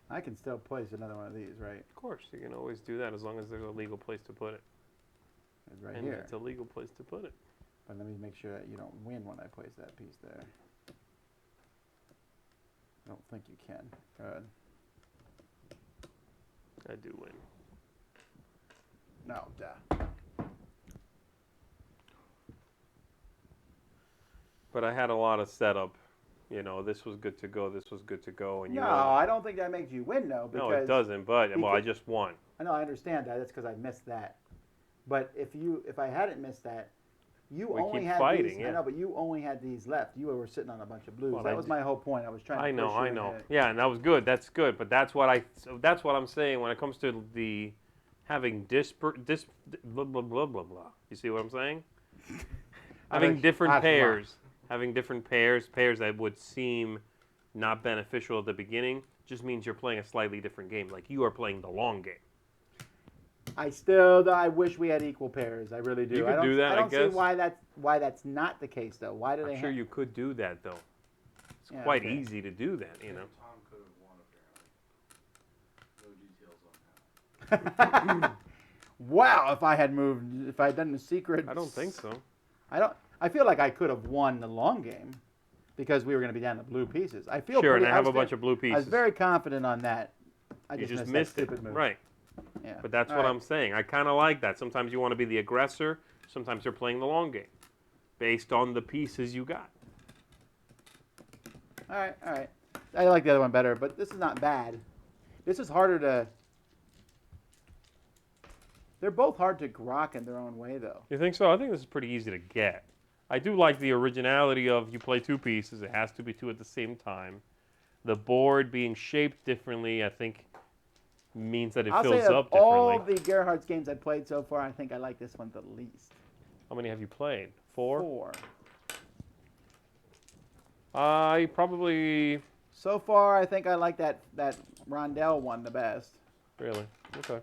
I can still place another one of these, right? Of course, you can always do that as long as there's a legal place to put it. It's right and here. it's a legal place to put it. But let me make sure that you don't win when I place that piece there. I don't think you can. Good. I do win. No, duh. But I had a lot of setup. You know, this was good to go. This was good to go. And you No, only- I don't think that makes you win, though. Because no, it doesn't. But well, I just won. I know, I understand that. That's because I missed that. But if I hadn't missed that, you We only keep had fighting, these. yeah. I know, but you only had these left. You were sitting on a bunch of blues. Well, that I was d- my whole point. I was trying to I know, push you I know. ahead. Yeah, and that was good. That's good. But that's what that's what I'm saying when it comes to the having blah blah blah blah blah. You see what I'm saying? Having different pairs, pairs that would seem not beneficial at the beginning, just means you're playing a slightly different game. Like you are playing the long game. I wish we had equal pairs. I really do. You could I don't, do that, I I don't see guess. why that's not the case, though. Why do they? I'm sure you could do that though. Yeah, quite okay. easy to do that, you know. Tom could have won apparently. No details on how. Wow, if I had done the secret. I don't think so. I feel like I could have won the long game because we were going to be down to blue pieces. I feel Sure, pretty, and I have a bunch of blue pieces. I was very confident on that. I You just that missed it, stupid move. right? Yeah. But that's All what right. I'm saying. I kind of like that. Sometimes you want to be the aggressor. Sometimes you're playing the long game, based on the pieces you got. All right. I like the other one better, but this is not bad. This is harder to. They're both hard to grok in their own way, though. You think so? I think this is pretty easy to get. I do like the originality of you play two pieces. It has to be two at the same time. The board being shaped differently, I think, means that it I'll fills say up of all differently. the Gerhardt's games I've played so far, I think I like this one the least. How many have you played? Four? 4. I probably... So far, I think I like that Rondell one the best. Really? Okay.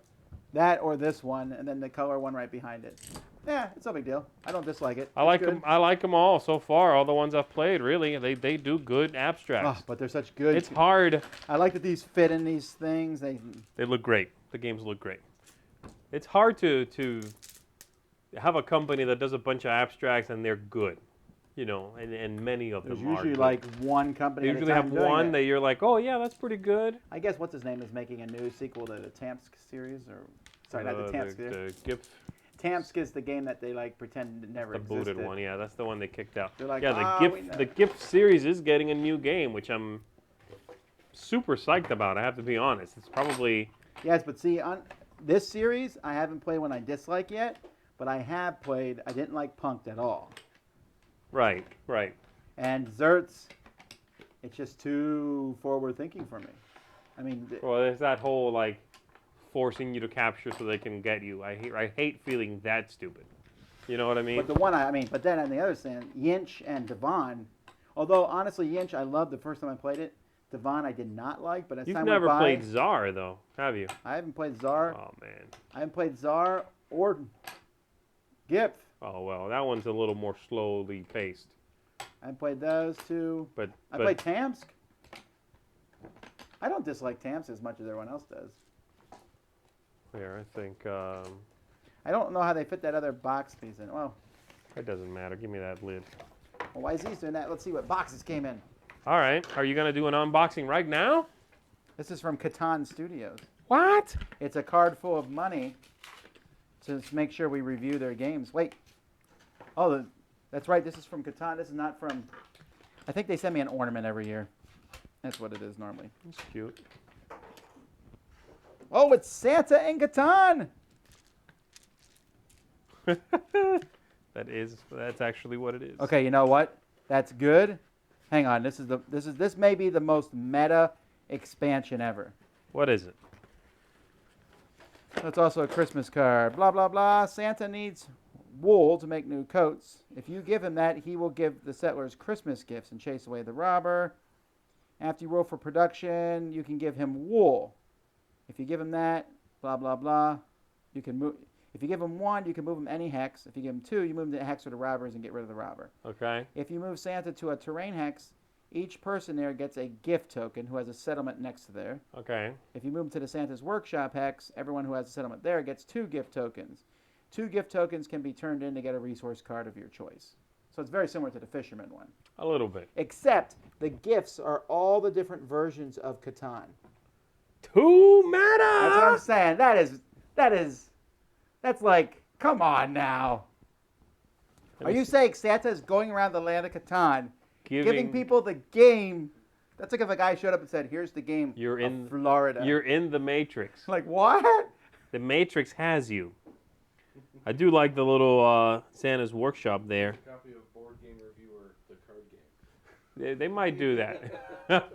That or this one, and then the color one right behind it. Yeah, it's no big deal. I don't dislike it. I It's like good. them. I like them all so far. All the ones I've played, really, they do good abstracts. Oh, but they're such good. It's hard. I like that these fit in these things. They They look great. The games look great. It's hard to have a company that does a bunch of abstracts and they're good, you know, and many of there's them are. usually good. like one company. They at a usually time have doing one it. that you're like, oh yeah, that's pretty good. I guess what's his name is making a new sequel to the Tamsk series, or sorry, not the Tamsk series. The GIF, Tamsk is the game that they like pretend it never the existed. booted one. Yeah, that's the one they kicked out. They're like, yeah, we know. the GIF series is getting a new game, which I'm super psyched about. I have to be honest. It's probably Yes, but see, on this series, I haven't played one I dislike yet, but I have played. I didn't like Punked at all, right. and Zertz, it's just too forward thinking for me. I mean, Well, there's that whole like forcing you to capture so they can get you. I hate feeling that stupid. You know what I mean? but the one but then on the other hand, Yinch and Devon. Although honestly, Yinch I loved the first time I played it. Devon I did not like, but as You've time never went by, played Czar though, have you? I haven't played Czar. Oh man. I haven't played Czar or Gip. Oh well, that one's a little more slowly paced. I haven't played those two. But I played Tamsk. I don't dislike Tamsk as much as everyone else does. here, I think I don't know how they fit that other box piece in. Well, it doesn't matter. Give me that lid. why is he doing that? Let's see what boxes came in. All right. Are you gonna do an unboxing right now? This is from Catan Studios. What? It's a card full of money to make sure we review their games. Wait. Oh, that's right. This is from Catan. This is not from... I think they send me an ornament every year. That's what it is normally. That's cute. Oh, it's Santa and Catan. That's actually what it is. Okay, you know what? That's good. Hang on. This may be the most meta expansion ever. What is it? That's also a Christmas card. Blah, blah, blah. Santa needs wool to make new coats. If you give him that, he will give the settlers Christmas gifts and chase away the robber. After you roll for production, you can give him wool. If you give him that, blah, blah, blah, you can move. If you give him 1, you can move him any hex. If you give him 2, you move him to hex with the robbers and get rid of the robber. Okay. If you move Santa to a terrain hex, each person there gets a gift token who has a settlement next to there. Okay. If you move to the Santa's Workshop hex, everyone who has a settlement there gets 2 gift tokens. 2 gift tokens can be turned in to get a resource card of your choice. So it's very similar to the Fisherman one. A little bit. Except the gifts are all the different versions of Catan. Too meta. That's what I'm saying. That's like, come on now. Are you saying Santa is going around the land of Catan, giving people the game? That's like if a guy showed up and said, "Here's the game You're of in Florida." You're in the Matrix. Like, what? The Matrix has you. I do like the little Santa's Workshop there. Copy of Board Game Reviewer, the card game. They might do that.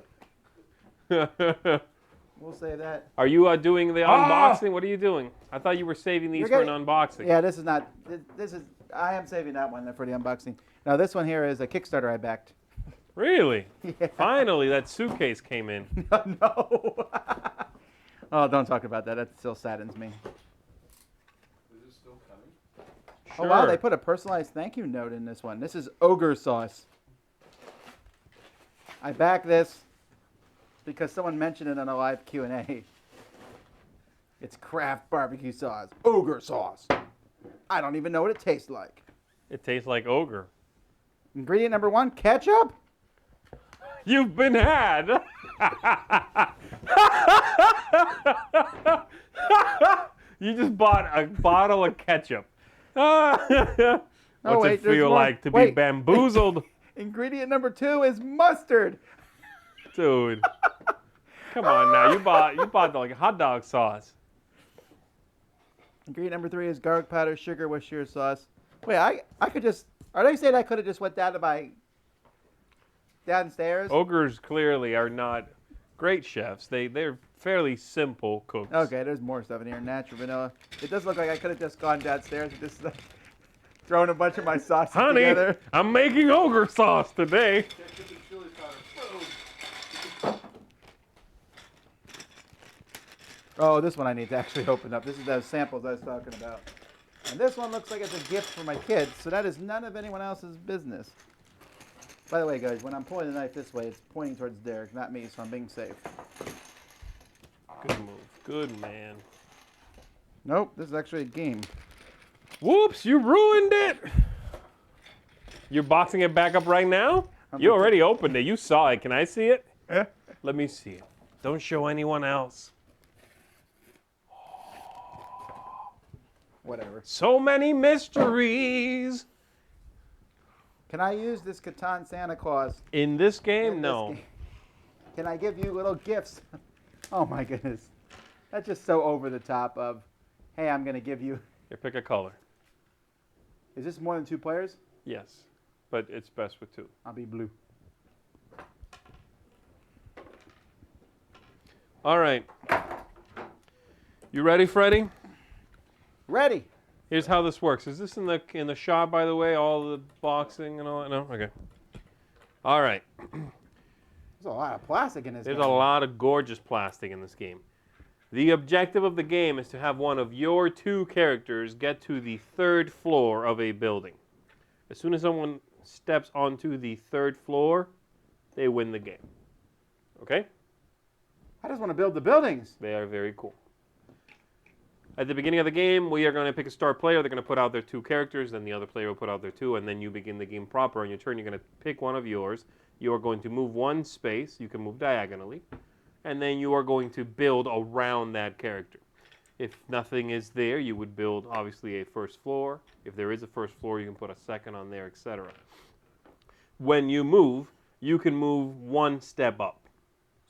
We'll say that. Are you doing the unboxing? What are you doing? I thought you were saving these for an unboxing. Yeah, this is not. This is. I am saving that one for the unboxing. Now this one here is a Kickstarter I backed. Really? Yeah. Finally, that suitcase came in. No. Oh, don't talk about that. That still saddens me. Is it still coming? Sure. Oh wow, they put a personalized thank you note in this one. This is ogre sauce. I back this because someone mentioned it on a live Q&A. It's Kraft barbecue sauce, ogre sauce. I don't even know what it tastes like. It tastes like ogre. Ingredient number 1, ketchup. You've been had. You just bought a bottle of ketchup. What's wait, it there's feel more. like to be Wait. bamboozled? Ingredient number 2 is mustard. Dude. Come on now. You bought like hot dog sauce. Ingredient number 3 is garlic powder, sugar, Worcestershire sauce. Wait, I could just. Are they saying I could have just went down to my downstairs? Ogres clearly are not great chefs. They're fairly simple cooks. Okay, there's more stuff in here. Natural vanilla. It does look like I could have just gone downstairs and just thrown a bunch of my sauces Honey, together. I'm making ogre sauce today. Ketchup and chili powder. Boom. Oh, this one I need to actually open up. This is those samples I was talking about. And this one looks like it's a gift for my kids, so that is none of anyone else's business. By the way, guys, when I'm pulling the knife this way, it's pointing towards Derek, not me, so I'm being safe. Good move. Good man. Nope, this is actually a game. Whoops, you ruined it. You're boxing it back up right now? You already opened it. You saw it. Can I see it? Yeah. Let me see it. Don't show anyone else. Whatever. So many mysteries. Can I use this Catan Santa Claus? In this game, in this no. game? Can I give you little gifts? Oh my goodness. That's just so over the top of, hey, I'm going to give you. Here, pick a color. Is this more than 2 players? Yes, but it's best with 2. I'll be blue. All right. You ready, Freddie? Ready. Here's how this works. Is this in the shop, by the way? All the boxing and all that? No? Okay. All right. There's a lot of plastic in this There's game. a lot of gorgeous plastic in this game. The objective of the game is to have one of your 2 characters get to the 3rd floor of a building. As soon as someone steps onto the 3rd floor, they win the game. Okay? I just want to build the buildings. They are very cool. At the beginning of the game, we are going to pick a star player. They're going to put out their 2 characters, then the other player will put out their 2, and then you begin the game proper. On your turn, you're going to pick one of yours. You are going to move 1 space. You can move diagonally. And then you are going to build around that character. If nothing is there, you would build, obviously, a 1st floor. If there is a 1st floor, you can put a 2nd on there, etc. When you move, you can move 1 step up.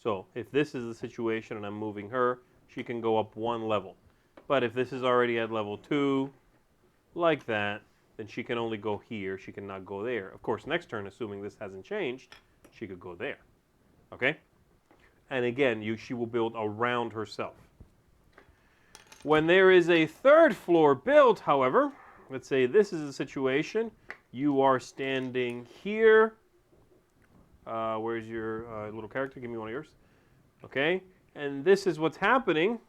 So if this is the situation and I'm moving her, she can go up 1 level. But if this is already at level 2, like that, then she can only go here. She cannot go there. Of course, next turn, assuming this hasn't changed, she could go there. Okay? And again, she will build around herself. When there is a 3rd floor built, however, let's say this is a situation. You are standing here. Where's your little character? Give me one of yours. Okay? And this is what's happening.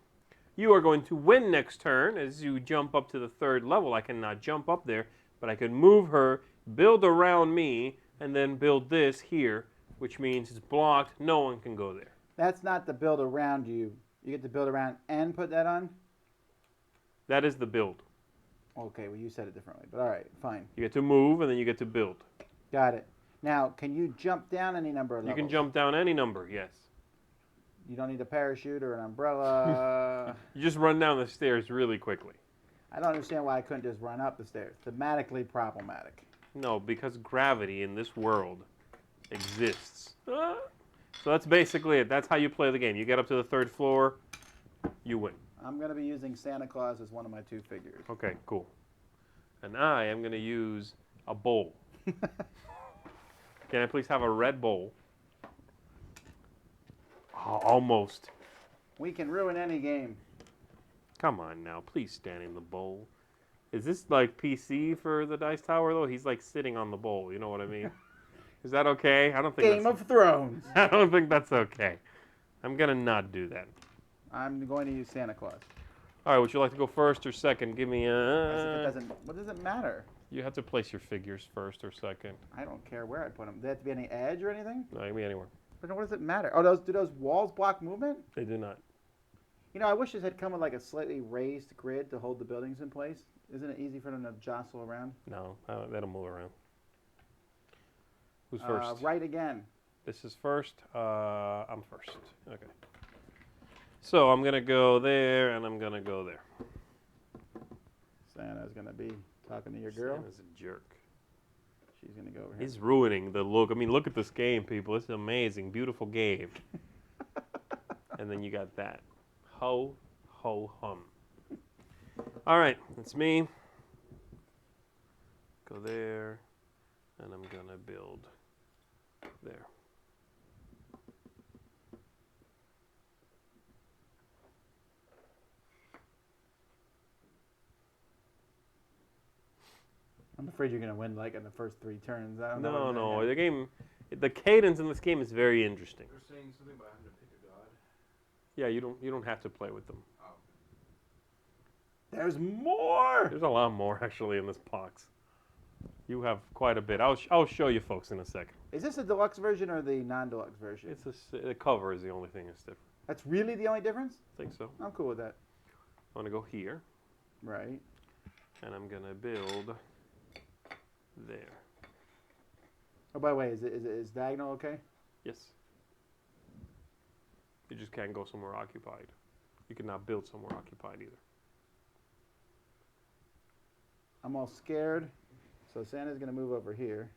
You are going to win next turn as you jump up to the 3rd level. I cannot jump up there, but I can move her, build around me, and then build this here, which means it's blocked. No one can go there. That's not the build around you. You get to build around and put that on? That is the build. Okay, well, you said it differently, but all right, fine. You get to move, and then you get to build. Got it. Now, can you jump down any number of You levels? can jump down any number, yes. You don't need a parachute or an umbrella. You just run down the stairs really quickly. I don't understand why I couldn't just run up the stairs. Thematically problematic. No, because gravity in this world exists. So that's basically it. That's how you play the game. You get up to the 3rd floor, you win. I'm going to be using Santa Claus as one of my 2 figures. Okay, cool. And I am going to use a bowl. Can I please have a red bowl? Oh, almost. We can ruin any game. Come on now, please stand in the bowl. Is this like PC for the Dice Tower though? He's like sitting on the bowl, you know what I mean? Is that okay? I don't think Game of Thrones. I don't think that's okay. I'm gonna not do that. I'm going to use Santa Claus. All right, would you like to go first or second? Give me What a... does it matter? You have to place your figures first or second. I don't care where I put them. Do they have to be any edge or anything? No, it can be anywhere. But what does it matter? Oh, do those walls block movement? They do not. You know, I wish this had come with like a slightly raised grid to hold the buildings in place. Isn't it easy for them to jostle around? No, they don't move around. Who's first? Right again. This is first. I'm first. Okay. So I'm gonna go there, and I'm gonna go there. Santa's gonna be talking to your girl. Santa's a jerk. She's gonna go over here. He's ruining the look. I mean, look at this game, people. It's an amazing, beautiful game. And then you got that. Ho, ho, hum. All right, it's me. Go there, and I'm gonna build there. I'm afraid you're gonna win like in the first 3 turns. I don't know. No, what's gonna no. happen. The game, the cadence in this game is very interesting. They're saying something about having to pick a god. Yeah, you don't have to play with them. Oh. There's more. There's a lot more actually in this box. You have quite a bit. I'll show you folks in a second. Is this a deluxe version or the non-deluxe version? The cover is the only thing that's different. That's really the only difference? I think so. I'm cool with that. I'm gonna go here, Right. and I'm gonna build there. Oh, by the way, is diagonal okay? Yes. You just can't go somewhere occupied. You cannot build somewhere occupied either. I'm all scared, so Santa's gonna move over here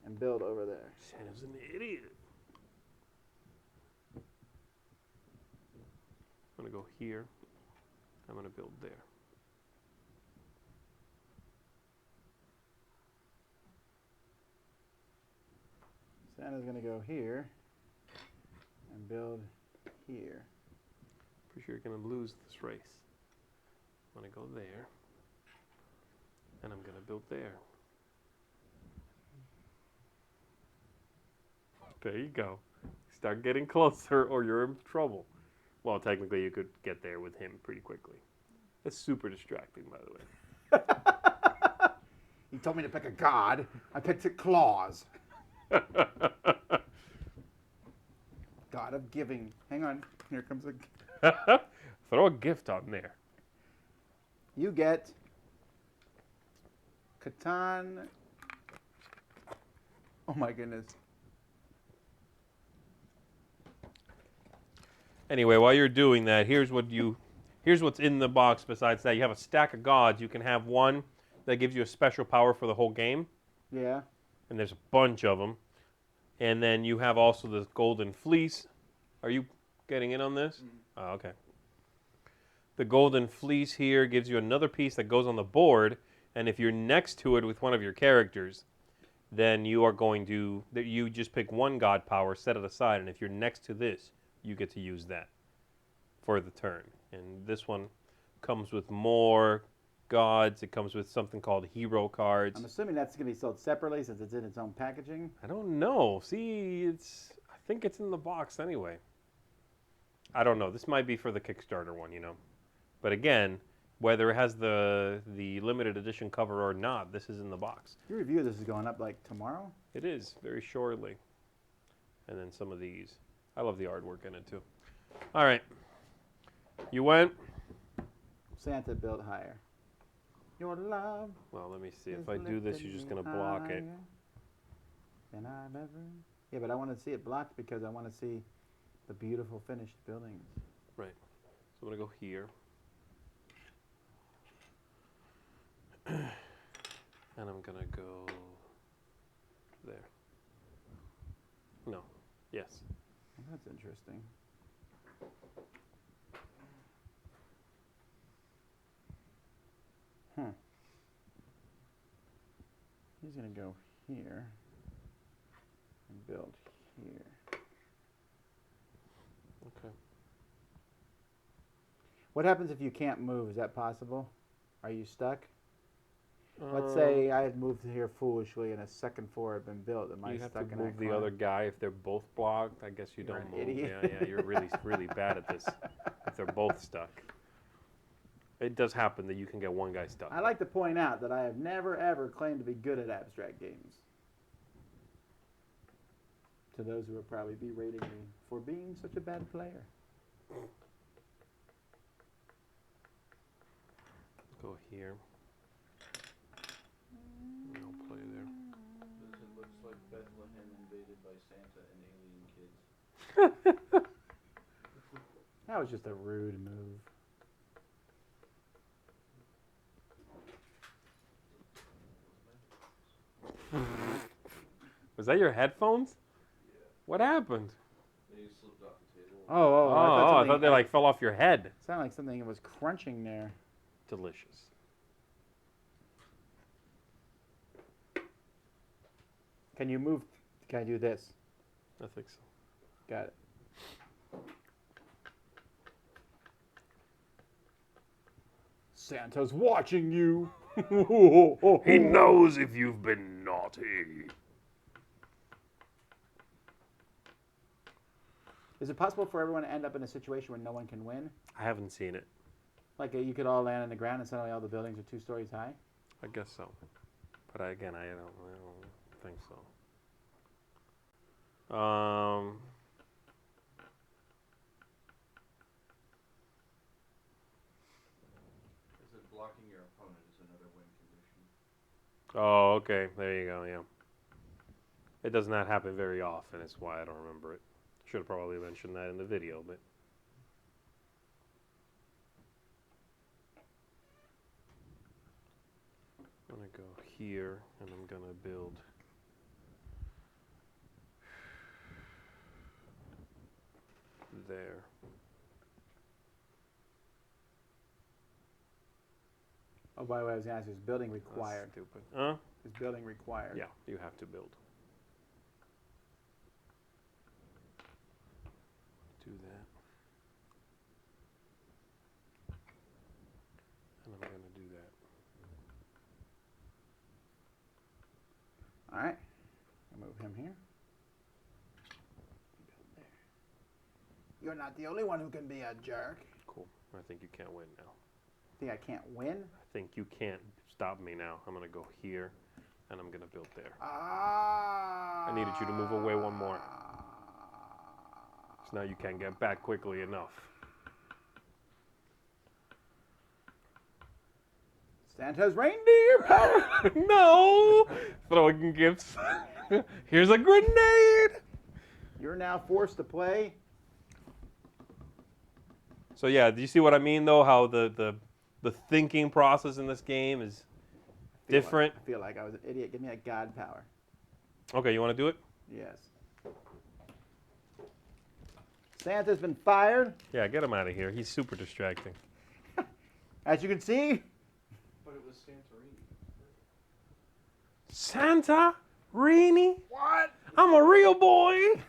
and build over there. Santa's an idiot. I'm gonna go here. I'm gonna build there. Santa's gonna go here and build here. Pretty sure you're gonna lose this race. I'm gonna go there, and I'm gonna build there. There you go. Start getting closer, or you're in trouble. Well, technically, you could get there with him pretty quickly. It's super distracting, by the way. He told me to pick a god. I picked a Claus. God of giving. Hang on. Here comes a. Throw a gift on there. You get Catan. Oh my goodness. Anyway, while you're doing that, here's what's in the box. Besides that, you have a stack of gods. You can have one that gives you a special power for the whole game, Yeah. and there's a bunch of them. And then you have also the golden fleece. Are you getting in on this? Oh, okay. The golden fleece here gives you another piece that goes on the board, and if you're next to it with one of your characters, then you are going to you just pick one god power, set it aside, and if you're next to this, you get to use that for the turn. And this one comes with more gods. It comes with something called hero cards. I'm assuming that's going to be sold separately since it's in its own packaging. I don't know. See, I think it's in the box anyway. I don't know. This might be for the Kickstarter one, you know. But again, whether it has the limited edition cover or not, this is in the box. Your review of this is going up like tomorrow? It is, very shortly. And then some of these. I love the artwork in it too. All right. You went? Santa built higher. Your love. Well, let me see. is If I do this, you're just going to block it. higher than I've ever. Yeah, but I want to see it blocked because I want to see the beautiful finished buildings. Right. So I'm going to go here. And I'm going to go there. No. Yes. Well, that's interesting. He's going to go here and build here. Okay. What happens if you can't move? Is that possible? Are you stuck? Let's say I had moved here foolishly and a second floor had been built. Am I you have stuck to in move that the corner? other guy if they're both blocked. I guess you You're don't an move. idiot. Yeah, you're really, really bad at this. If they're both stuck. it does happen that you can get one guy stuck. I like to point out that I have never, ever claimed to be good at abstract games. To those who will probably be rating me for being such a bad player. Go here. I'll play there. It looks like Bethlehem invaded by Santa and alien kids. That was just a rude move. Was that your headphones? Yeah. What happened? They slipped off the table. I thought they like fell off your head. Sounded like something was crunching there. Delicious. Can you move? Can I do this? I think so. Got it. Santa's watching you. He knows if you've been naughty. Is it possible for everyone to end up in a situation where no one can win? I haven't seen it. Like you could all land on the ground and suddenly all the buildings are 2 stories high? I guess so. But I don't think so. Is it blocking your opponent is another win condition? Oh, okay. There you go, yeah. It does not happen very often. That's why I don't remember it. Should have probably mentioned that in the video, but... I'm going to go here, and I'm going to build... there. Oh, by the way, I was going to ask you, is building required? That's stupid. Huh? Is building required? Yeah, you have to build. Do that. And I'm going to do that. All right. I'll move him here. You're not the only one who can be a jerk. Cool. I think you can't win now. Think I can't win? I think you can't stop me now. I'm going to go here, and I'm going to build there. I needed you to move away one more. So now you can't get back quickly enough. Santa's reindeer power. No! Throwing gifts. Here's a grenade! You're now forced to play. So yeah, do you see what I mean though? How the thinking process in this game is different. I feel like I was an idiot. Give me a god power. Okay, you want to do it? Yes. Santa's been fired. Yeah, get him out of here. He's super distracting. As you can see. But it was Santorini. Santorini? What? I'm a real boy.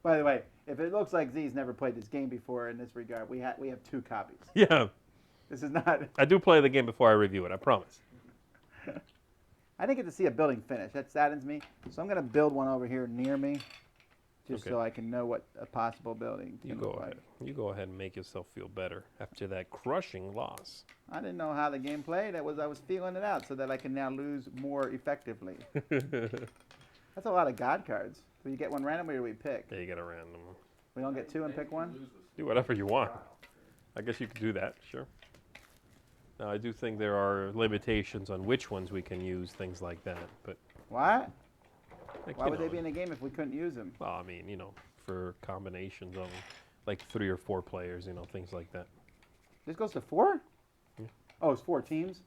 By the way, if it looks like Z's never played this game before in this regard, we have 2 copies. Yeah. This is not. I do play the game before I review it, I promise. I didn't get to see a building finish. That saddens me. So I'm going to build one over here near me, just Okay. so I can know what a possible building You can go look ahead. like. You go ahead and make yourself feel better after that crushing loss. I didn't know how the game played. I was feeling it out so that I can now lose more effectively. That's a lot of god cards. Do you get one randomly or do we pick? Yeah, you get a random. We don't get 2 and pick one? Do whatever you want. I guess you could do that, sure. Now, I do think there are limitations on which ones we can use, things like that. But What? like, Why you would know, they be in the game if we couldn't use them? Well, I mean, you know, for combinations of like 3 or 4 players, you know, things like that. This goes to 4? Yeah. Oh, it's 4 teams?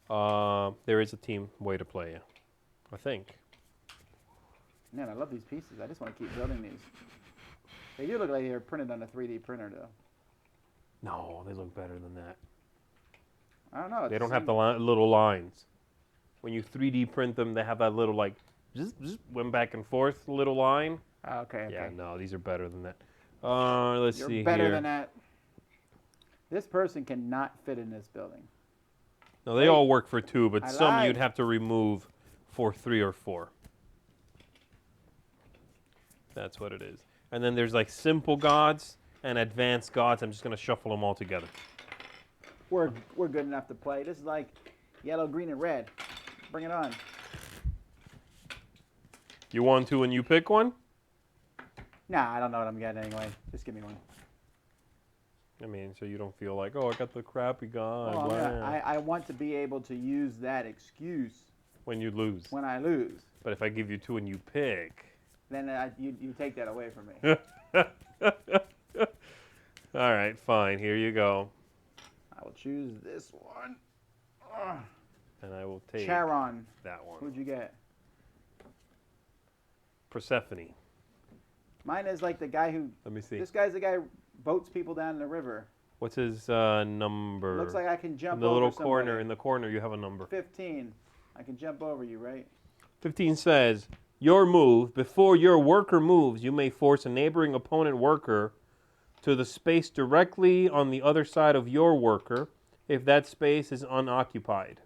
There is a team way to play, I think. Man, I love these pieces. I just want to keep building these. They do look like they're printed on a 3D printer, though. No, they look better than that. I don't know. They don't have the little lines. When you 3D print them, they have that little like, zzz, went back and forth little line. Okay, okay. Yeah, no, these are better than that. Let's You're see better here. than that. This person cannot fit in this building. No, they all work for 2, but I some lied. you'd have to remove for 3 or 4. That's what it is. And then there's like simple gods and advanced gods. I'm just going to shuffle them all together. We're good enough to play. This is like yellow, green, and red. Bring it on. You want to and you pick one? Nah, I don't know what I'm getting anyway. Just give me one. I mean, so you don't feel like, oh, I got the crappy god. Well, Wow. I want to be able to use that excuse When you lose. when I lose. But if I give you two and you pick. Then you take that away from me. All right, fine. Here you go. I will choose this one. Ugh. And I will take Charon. that one. Who'd you get? Persephone. Mine is like the guy who. Let me see. This guy's the guy who boats people down the river. What's his number? Looks like I can jump in the over little somebody. corner. In the corner, you have a number. 15. I can jump over you, right? 15 says, your move, before your worker moves, you may force a neighboring opponent worker to the space directly on the other side of your worker if that space is unoccupied.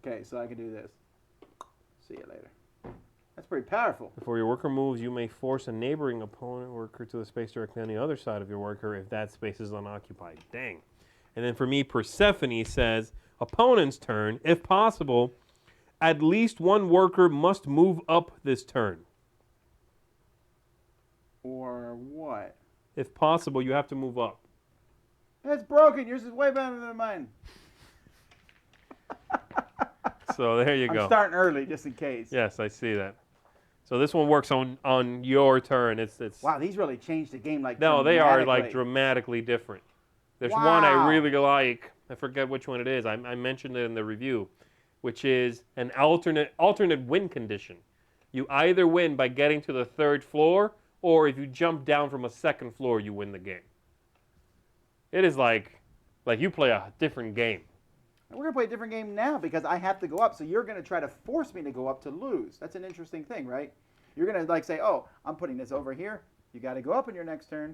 Okay, so I can do this. See you later. That's pretty powerful. Before your worker moves, you may force a neighboring opponent worker to the space directly on the other side of your worker if that space is unoccupied. Dang. And then for me, Persephone says, opponent's turn. If possible, at least one worker must move up this turn. Or what? If possible, you have to move up. It's broken. Yours is way better than mine. So there you go. I'm starting early just in case. Yes, I see that. So this one works on your turn. It's Wow, these really changed the game like no, they are like dramatically. dramatically different. There's one I Wow. really like. I forget which one it is. I mentioned it in the review, which is an alternate win condition. You either win by getting to the third floor, or if you jump down from a second floor, you win the game. It is like you play a different game. We're going to play a different game now because I have to go up. So you're going to try to force me to go up to lose. That's an interesting thing, right? You're going to like say, oh, I'm putting this over here. You got to go up in your next turn.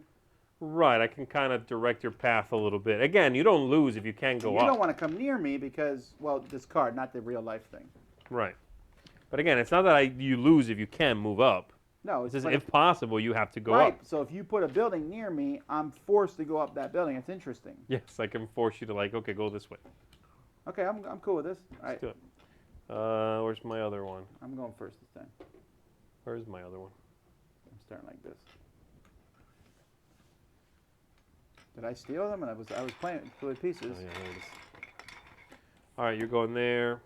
Right, I can kind of direct your path a little bit. Again, you don't lose if you can't go You up. don't want to come near me because, well, this card, not the real life thing. Right. But again, it's not that you lose if you can move up. No, It it's says like if possible, you have to go right. up. So if you put a building near me, I'm forced to go up that building. It's interesting. Yes, I can force you to like, okay, go this way. Okay, I'm cool with this. All right, Let's do it. Where's my other one? I'm going first this time. Where's my other one? I'm starting like this. Did I steal them? And I was playing it with pieces. Oh, yeah, there it is. All right, you're going there.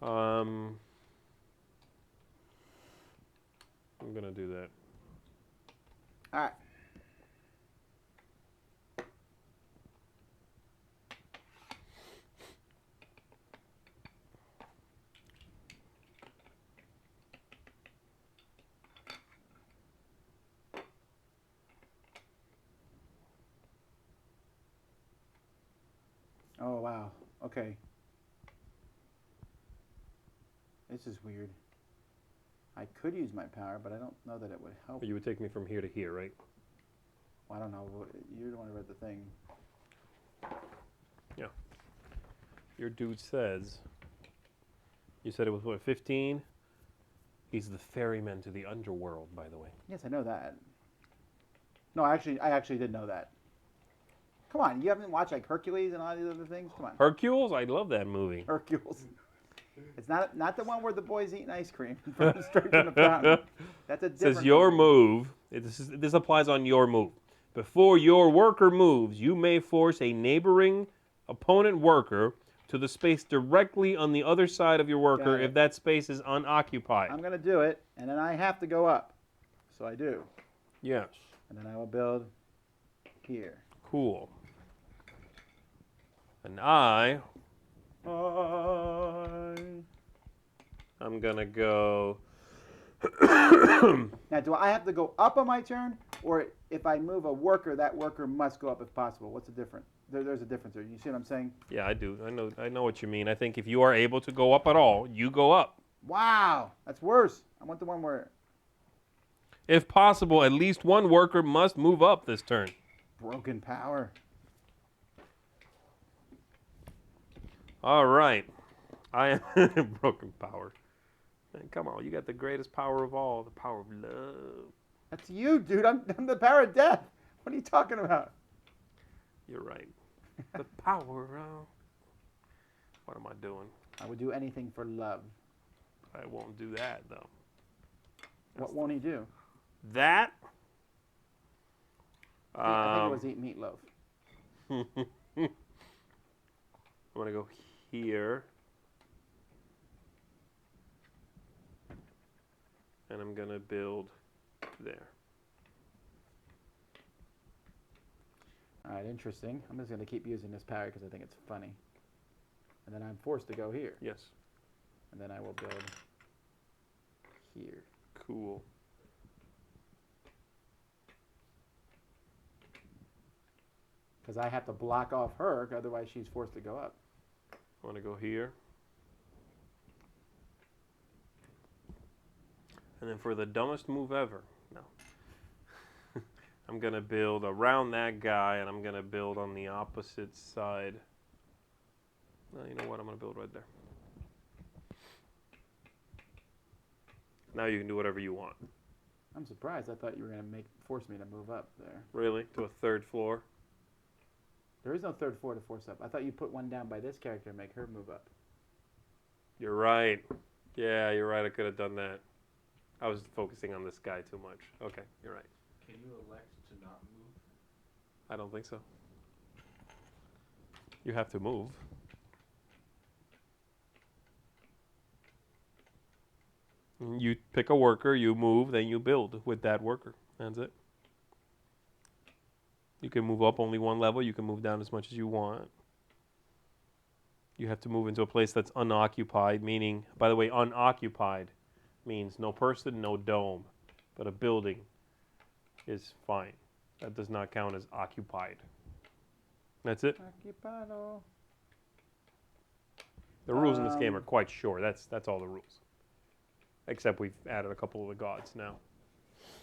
I'm gonna do that. All right. Oh, wow. Okay. This is weird. I could use my power, but I don't know that it would help. But you would take me from here to here, right? Well, I don't know. You're the one who read the thing. Your dude says. You said it was what, 15? He's the ferryman to the underworld, by the way. Yes, I know that. No, I actually did know that. Come on, you haven't watched like Hercules and all these other things? Come on. Hercules? I love that movie. Hercules. It's not the one where the boy's eating ice cream from straight from the fountain. That's a It different says your movie. move. This applies on your move. Before your worker moves, you may force a neighboring opponent worker to the space directly on the other side of your worker Got it. if that space is unoccupied. I'm going to do it, and then I have to go up. So I do. Yes. And then I will build here. Cool. And I'm gonna go. Now, do I have to go up on my turn, or if I move a worker, that worker must go up if possible? What's the difference? There's a difference there. You see what I'm saying? Yeah, I do. I know what you mean. I think if you are able to go up at all, you go up. Wow, that's worse. I want the one where If possible, at least one worker must move up this turn. broken power. All right. I am broken power. Man, come on, you got the greatest power of all, the power of love. That's you, dude. I'm the power of death. What are you talking about? You're right. The power of... What am I doing? I would do anything for love. I won't do that, though. What won't he do? That? I think it was eat meatloaf. I'm going to go here. And I'm going to build there. All right, interesting. I'm just going to keep using this power because I think it's funny. And then I'm forced to go here. Yes. And then I will build here. Cool. Because I have to block off her, otherwise she's forced to go up. I want to go here. And then for the dumbest move ever, no. I'm going to build around that guy, and I'm going to build on the opposite side. Well, you know what? I'm going to build right there. Now you can do whatever you want. I'm surprised. I thought you were going to force me to move up there. Really? To a third floor? There is no third floor to force up. I thought you put one down by this character and make her move up. You're right. Yeah, you're right. I could have done that. I was focusing on this guy too much. Okay, you're right. Can you elect to not move? I don't think so. You have to move. You pick a worker, you move, then you build with that worker. That's it. You can move up only one level. You can move down as much as you want. You have to move into a place that's unoccupied, meaning, by the way, unoccupied means no person, no dome. But a building is fine. That does not count as occupied. That's it. Occupado. The rules in this game are quite short. That's all the rules. Except we've added a couple of the gods now.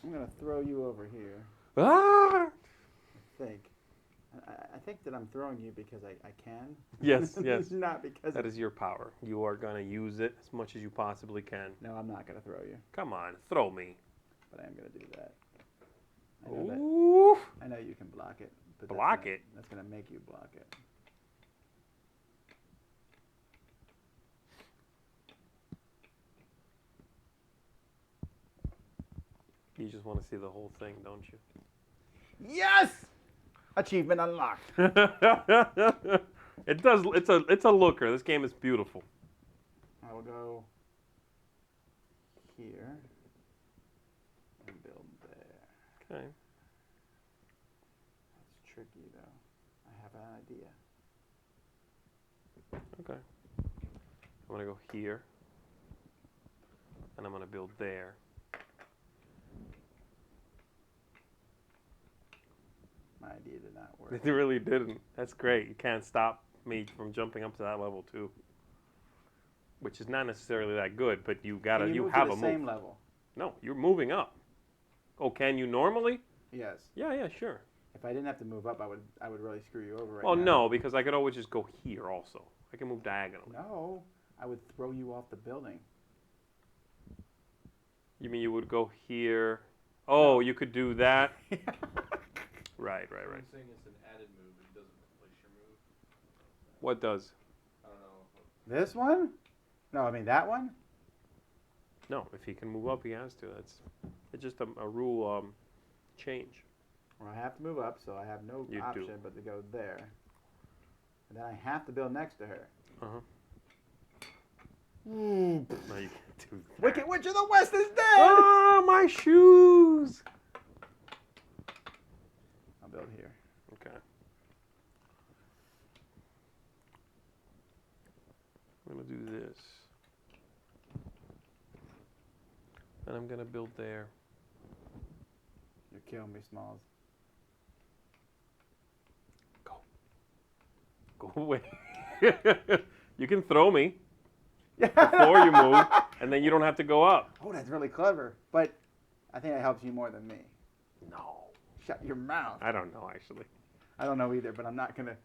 I'm going to throw you over here. Ah! I think. I think that I'm throwing you because I can. Yes, yes. Not because That is your power. You are going to use it as much as you possibly can. No, I'm not going to throw you. Come on, throw me. But I am going to do that. Ooh. I know you can block it. But Block it? That's going to make you block it. You just want to see the whole thing, don't you? Yes! Achievement unlocked. It does. It's a looker. This game is beautiful. I will go here and build there. Okay. That's tricky though. I have an idea. Okay. I'm gonna go here, and I'm gonna build there. My idea did not work. It really didn't. That's great. You can't stop me from jumping up to that level too. Which is not necessarily that good, but you gotta. Can you move have to a the move. same level. No, you're moving up. Oh, can you normally? Yes. Yeah, sure. If I didn't have to move up, I would really screw you over right Well, now. no, because I could always just go here also. I can move diagonally. No, I would throw you off the building. You mean you would go here? Oh, No. you could do that. Right. I'm saying it's an added move. It doesn't replace your move. What does? I don't know. This one? No, I mean that one? No, if he can move up, he has to. It's just a rule change. Well, I have to move up, so I have no You option do. but to go there. And then I have to build next to her. No, you can't do that. Wicked Witch of the West is dead! Oh, my shoes! I'll build here. Okay. I'm going to do this. And I'm going to build there. You're killing me, Smalls. Go away. You can throw me before you move, and then you don't have to go up. Oh, that's really clever. But I think that helps you more than me. No. Shut your mouth. I don't know, actually. I don't know either, but I'm not going to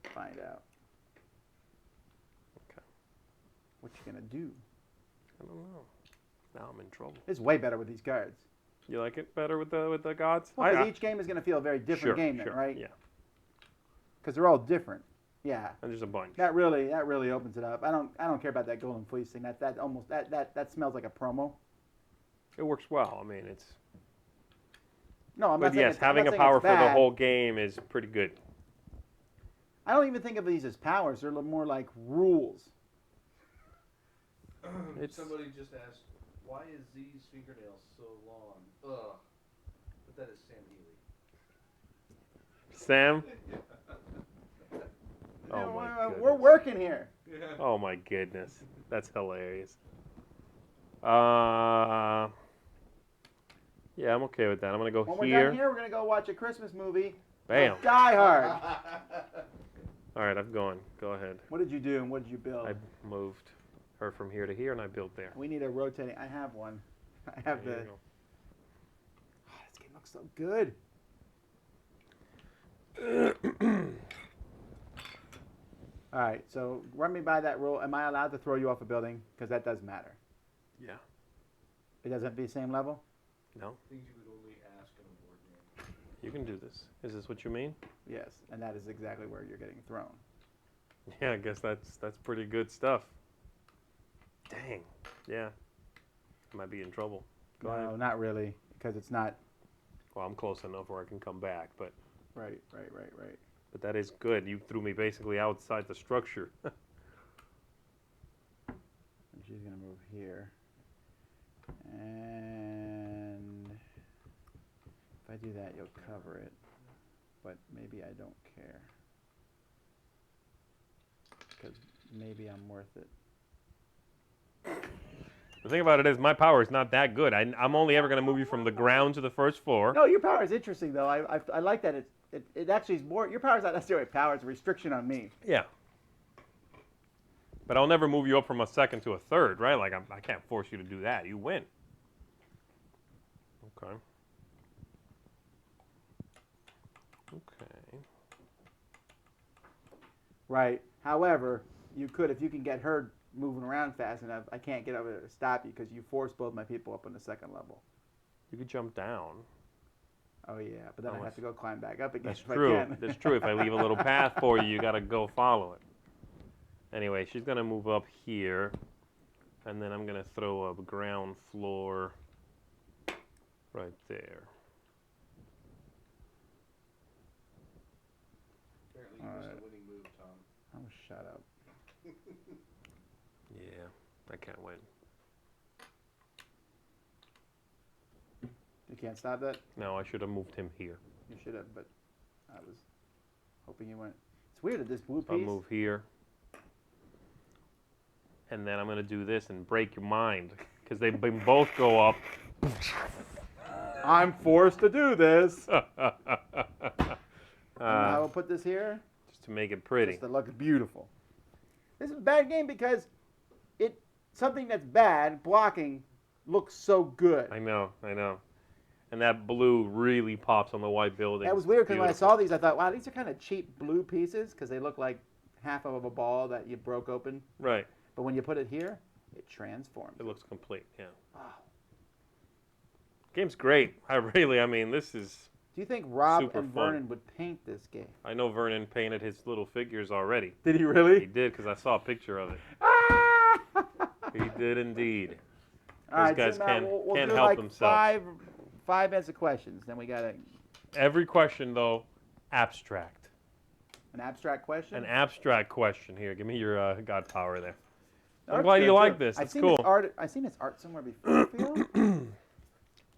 find out. Okay. What you going to do? I don't know. Now I'm in trouble. It's way better with these cards. You like it better with the gods? Well, because each game is going to feel a very different game then, right? Yeah. Because they're all different. Yeah. And there's a bunch. That really opens it up. I don't care about that golden fleece thing. That smells like a promo. It works well. I mean, it's. No, I'm But not saying yes, it's, I'm having not a saying power it's for the bad. whole game is pretty good. I don't even think of these as powers. They're more like rules. Somebody just asked, why is Z's fingernails so long? Ugh. But that is Sam Healy. Sam? You know, Oh my we're goodness. working here. Yeah. Oh my goodness. That's hilarious. Yeah, I'm okay with that. I'm gonna go When we're here. done here, we're gonna go watch a Christmas movie. Bam. Die Hard. All right, I'm going. Go ahead. What did you do and what did you build? I moved her from here to here, and I built there. We need a rotating. I have one. I have There the. you go. Oh, this game looks so good. All right, so run me by that rule. Am I allowed to throw you off a building? Because that does matter. Yeah. It doesn't have to be the same level? No, Things you would only ask in a board game. you can do this. Is this what you mean? Yes, and that is exactly where you're getting thrown. Yeah, I guess that's pretty good stuff. Dang. Yeah. I might be in trouble. Go No, ahead. not really, because it's not. Well, I'm close enough where I can come back, but Right. that is good. You threw me basically outside the structure. And she's going to move here. And if I do that, you'll cover it. But maybe I don't care. Because maybe I'm worth it. The thing about it is, my power is not that good. I'm only ever going to move you from the ground to the first floor. No, your power is interesting, though. I like that it actually is more. Your power is not necessarily power, it's a restriction on me. Yeah. But I'll never move you up from a second to a third, right? Like, I can't force you to do that. You win. Okay. Okay. Right. However, you could, if you can get her moving around fast enough, I can't get over there to stop you because you force both my people up on the second level. You could jump down. Oh, yeah, but then I Oh, have to go climb back up again. That's if I true. can. That's true. If I leave a little path for you, you got to go follow it. Anyway, she's going to move up here. And then I'm going to throw a ground floor right there. Apparently you missed Alright. a winning move, Tom. Oh, shut up. Yeah, I can't win. You can't stop that? No, I should have moved him here. You should have, but I was hoping you went. It's weird that this blue piece. I'll move here. And then I'm going to do this and break your mind. Because they both go up. I'm forced to do this. uh, I will put this here. just to make it pretty. Just to look beautiful. This is a bad game because something that's bad, blocking, looks so good. I know. And that blue really pops on the white building. That was weird because when I saw these, I thought, wow, these are kind of cheap blue pieces because they look like half of a ball that you broke open. Right. But when you put it here, it transforms. It looks complete, yeah. Wow. Game's great. I mean, this is... Do you think Rob Super and fun. Vernon would paint this game? I know Vernon painted his little figures already. Did he He really? did, because I saw a picture of it. Ah! He did indeed. All right, guys so now can't- we'll can't do help like themselves. five minutes of questions. Then we got Every question, though, abstract. an abstract question. An abstract question. Here, give me your God power there. I'm Art's glad good, you like too. this. I've It's seen cool. This art, I've seen this art somewhere before. I feel.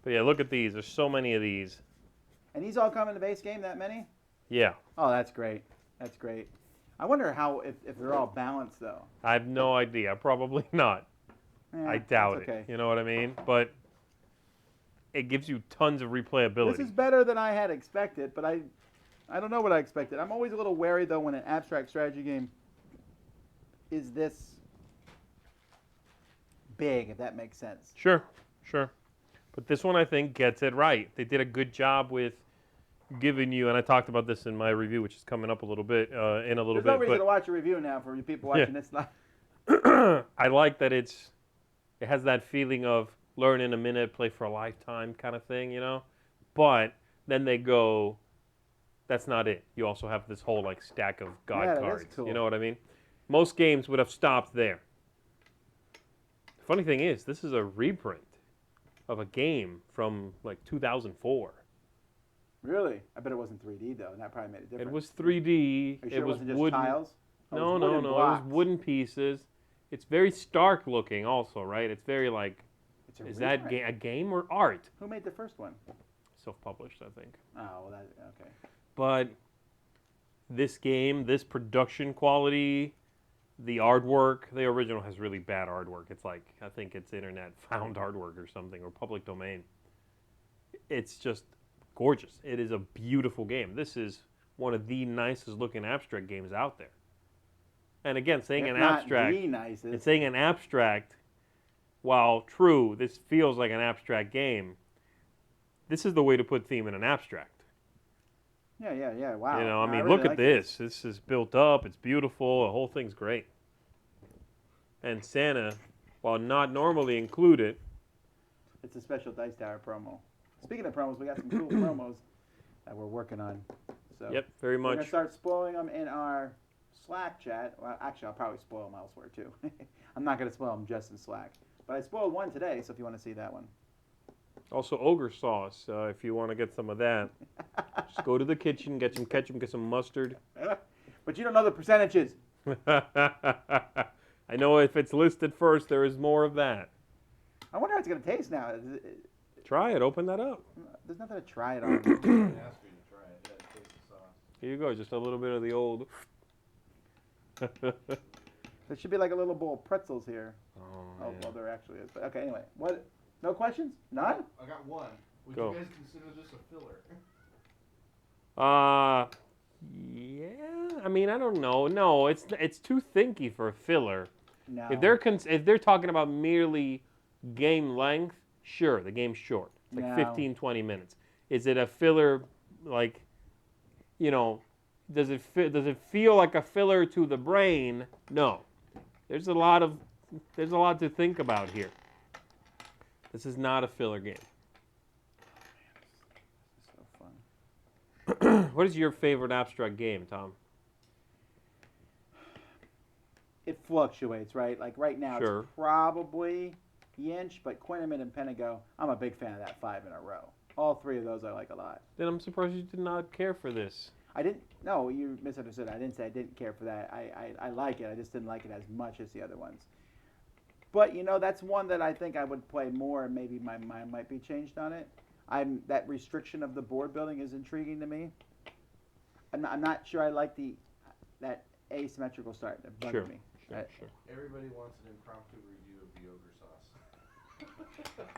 But yeah, look at these. There's so many of these. And these all come in the base game. That many? Yeah. Oh, that's great. That's great. I wonder how if they're all balanced though. I have no idea. Probably not. I doubt okay. it. You know what I mean? But it gives you tons of replayability. This is better than I had expected, but I don't know what I expected. I'm always a little wary though when an abstract strategy game is this big, if that makes sense. Sure. But this one, I think, gets it right. They did a good job with giving you, and I talked about this in my review, which is coming up a little bit, There's no reason to but watch a review now for you people watching this live. I like that it has that feeling of learn in a minute, play for a lifetime kind of thing, you know. But then they go, that's not it. You also have this whole like stack of god Yeah, that is cards. cool. You know what I mean? Most games would have stopped there. Funny thing is, this is a reprint of a game from like 2004. Really? I bet it wasn't 3D though, and that probably made it different. It was 3D. Are you sure it was wasn't just wooden. tiles? Oh, it No, was no, wooden no. It blocks. was wooden pieces. It's very stark looking, also, right? It's very like, It's a is that reprint. a game or art? Who made the first one? Self-published, I think. Oh, well, that okay. But this game, this production quality, the artwork, the original has really bad artwork. It's like, I think it's internet found artwork or something, or public domain. It's just gorgeous. It is a beautiful game. This is one of the nicest looking abstract games out there. And again, saying If an not abstract, the nicest. and saying an abstract, while true, this feels like an abstract game. This is the way to put theme in an abstract. Yeah. Wow. You know, I No, mean, really look at like this. This is built up. It's beautiful. The whole thing's great. And Santa, while not normally included, It's a special Dice Tower promo. Speaking of promos, we got some cool promos that we're working on. So yep, very we're gonna much. start spoiling them in our Slack chat. Well, actually, I'll probably spoil them elsewhere too. I'm not gonna spoil them just in Slack, but I spoiled one today. So if you want to see that one, Also, ogre sauce. If you want to get some of that, just go to the kitchen, get some ketchup, get some mustard. but you don't know the percentages. I know if it's listed first, there is more of that. I wonder how it's gonna taste now. Try it. Open that up. There's nothing to try it on. I asked for you to try it. Yeah, taste the sauce. Here you go. Just a little bit of the old. There should be like a little bowl of pretzels here. Oh, Oh, man. well, there actually is. But okay, anyway, what? No questions? None? I got one. Would Go. you guys consider this a filler? Yeah. I mean, I don't know. No, it's too thinky for a filler. No. If they're talking about merely game length, sure, the game's short. It's like No. 15, 20 minutes. Is it a filler? Like, you know, does it feel like a filler to the brain? No. There's a lot to think about here. This is not a filler game. This is so fun. What is your favorite abstract game, Tom? It fluctuates, right? Like right now, Sure. it's probably Yinch, but Quinterman and Pentago, I'm a big fan of that 5 in a row. All three of those I like a lot. Then I'm surprised you did not care for this. I didn't. No, you misunderstood. I didn't say I didn't care for that. I like it. I just didn't like it as much as the other ones. But you know, that's one that I think I would play more, and maybe my mind might be changed on it. That restriction of the board building is intriguing to me. I'm not sure I like that asymmetrical start. That bugs Sure. me. Sure. Everybody wants an impromptu review of the ogre sauce.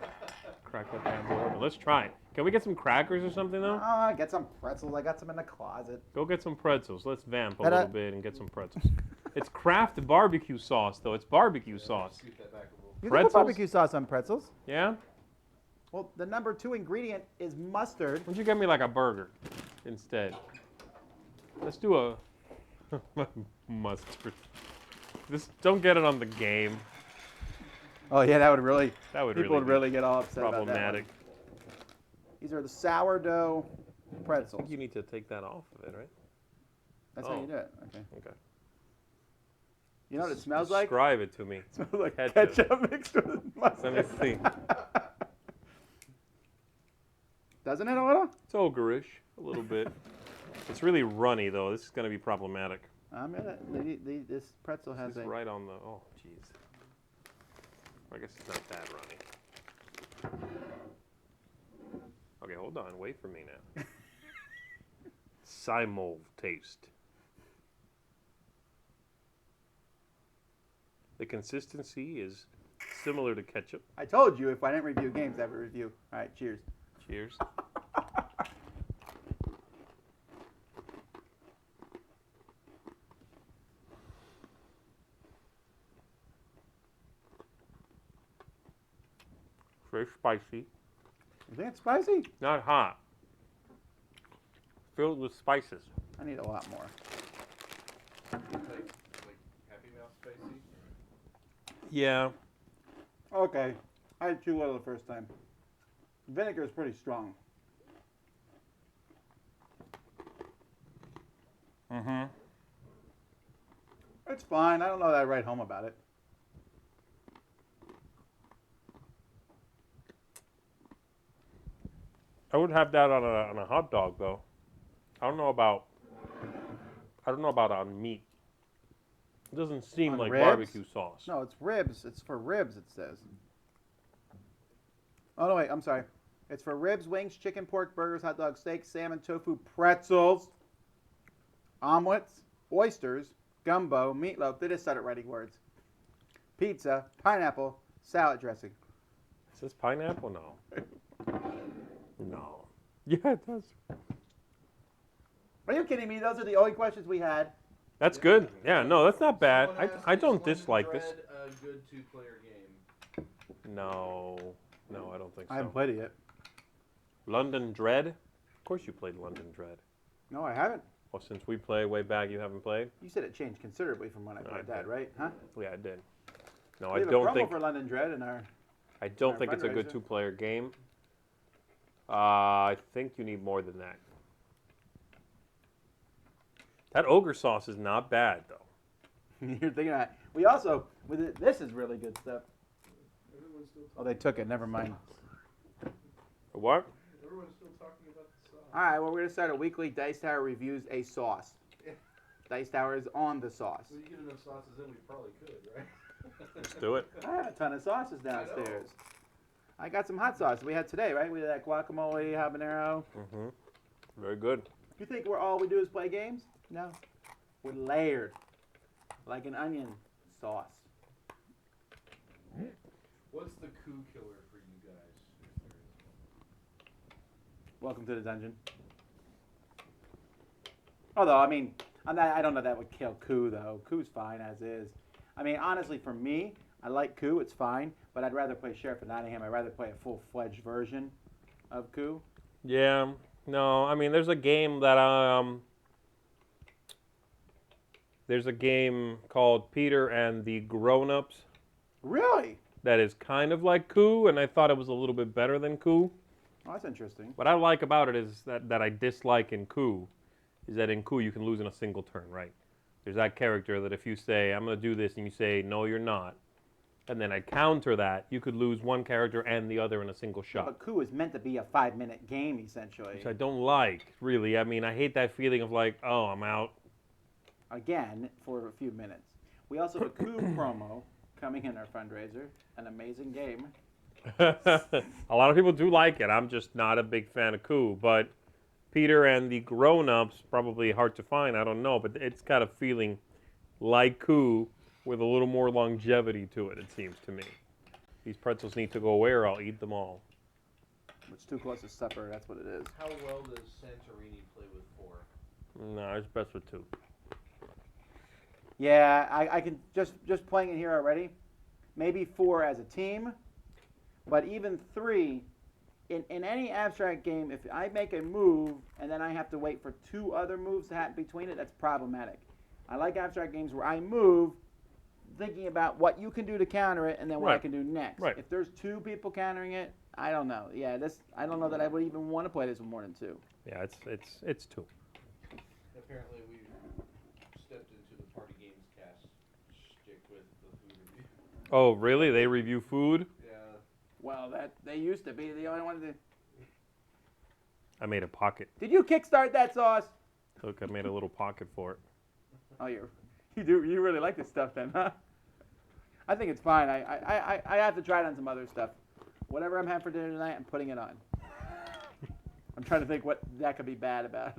Crack that bad boy open. Let's try it. Can we get some crackers or something though? I get some pretzels. I got some in the closet. Go get some pretzels. Let's vamp a Ta-da. little bit and get some pretzels. It's Kraft barbecue sauce though. It's barbecue sauce. Scoot that back a little. You can Pretzels? put barbecue sauce on pretzels. Yeah? Well, the number 2 ingredient is mustard. Why don't you get me like a burger instead? Let's do a mustard. Just don't get it on the game. Oh yeah, that would really. That would People really would be really get all upset about that. problematic. One. These are the sourdough I pretzels. think you need to take that off of it, right? That's how Oh. you do it. Okay. Okay. You know what it smells like? Describe it to me. It smells like Ketchup. ketchup mixed with mustard. Let me see. Doesn't it a little? It's ogreish, a little bit. It's really runny though. This is going to be problematic. I'm gonna. This pretzel has It's a. right on the. Oh, jeez. I guess it's not that runny. Okay, hold on. Wait for me now. Simul taste. The consistency is similar to ketchup. I told you if I didn't review games, I would review. All right, cheers. Cheers. Very spicy. You think it's spicy? Not hot. Filled with spices. I need a lot more. Like Happy Meal spicy. Yeah. Okay. I had too little the first time. Vinegar is pretty strong. Mm-hmm. It's fine. I don't know that I'd write home about it. I would have that on a hot dog though. I don't know about on meat. It doesn't seem On like ribs? barbecue sauce. No, it's ribs. It's for ribs, it says. Oh, no, wait. I'm sorry. It's for ribs, wings, chicken, pork, burgers, hot dogs, steaks, salmon, tofu, pretzels, omelets, oysters, gumbo, meatloaf. They just started writing words. Pizza, pineapple, salad dressing. Is this pineapple? No. No. Yeah, it does. Are you kidding me? Those are the only questions we had. That's good. Yeah, no, that's not bad. Someone asked, I "Is don't London dislike this. Dread a good two-player game?" No. No, I don't think so. I haven't played it yet. London Dread? Of course you played London Dread. No, I haven't. Well, since we play way back, you haven't played? You said it changed considerably from when I No, played I that, did. right? Huh? Yeah, I did. No, We I have a don't promo think for London Dread in our. I don't our think it's a good fundraiser. two-player game. I think you need more than that. That ogre sauce is not bad though. You're thinking that. We also with it, this is really good stuff. Everyone's still Oh, they took it. Never mind. What? Everyone's still talking about the sauce. All right. Well, we're gonna start a weekly Dice Tower reviews a sauce. Dice Tower is on the sauce. Well, you get enough sauces in, we probably could, right? Let's do it. I have a ton of sauces downstairs. I got some hot sauce we had today, right? We had that guacamole, habanero. Mm-hmm. Very good. You think all we do is play games? No. We're layered like an onion sauce. What's the coup killer for you guys? If there is Welcome to the dungeon. Although, I mean, I don't know that would kill Coup, though. Coup's fine as is. I mean, honestly, for me, I like Coup. It's fine. But I'd rather play Sheriff of Nottingham. I'd rather play a full-fledged version of Coup. Yeah. No, I mean, there's a game that there's a game called Peter and the Grown-Ups Really? that is kind of like Coup, and I thought it was a little bit better than Coup. Oh, that's interesting. What I like about it is that I dislike in Coup is that in Coup you can lose in a single turn, right? There's that character that if you say, I'm going to do this, and you say, no, you're not, and then I counter that, you could lose one character and the other in a single shot. But Coup is meant to be a 5-minute game, essentially. Which I don't like, really. I mean, I hate that feeling of like, oh, I'm out. Again, for a few minutes. We also have a Coup promo coming in our fundraiser. An amazing game. A lot of people do like it. I'm just not a big fan of Coup, but Peter and the Grown-Ups, probably hard to find, I don't know, but it's got a feeling like Coup with a little more longevity to it, it seems to me. These pretzels need to go away or I'll eat them all. It's too close to supper, that's what it is. How well does Santorini play with 4? No, it's best with 2. Yeah, I can just playing it here already. Maybe 4 as a team, but even 3 in any abstract game. If I make a move and then I have to wait for 2 other moves to happen between it, that's problematic. I like abstract games where I move, thinking about what you can do to counter it and then what I Right. can do next. Right. If there's 2 people countering it, I don't know. Yeah, I don't know that I would even want to play this with more than 2. Yeah, it's 2. Apparently, we stepped into the Party Games cast stick with the food review. Oh, really? They review food? Yeah. Well, that they used to be the only one to. I made a pocket. Did you kickstart that sauce? Look, I made a little pocket for it. Oh, you really like this stuff then, huh? I think it's fine. I have to try it on some other stuff. Whatever I'm having for dinner tonight, I'm putting it on. I'm trying to think what that could be bad about.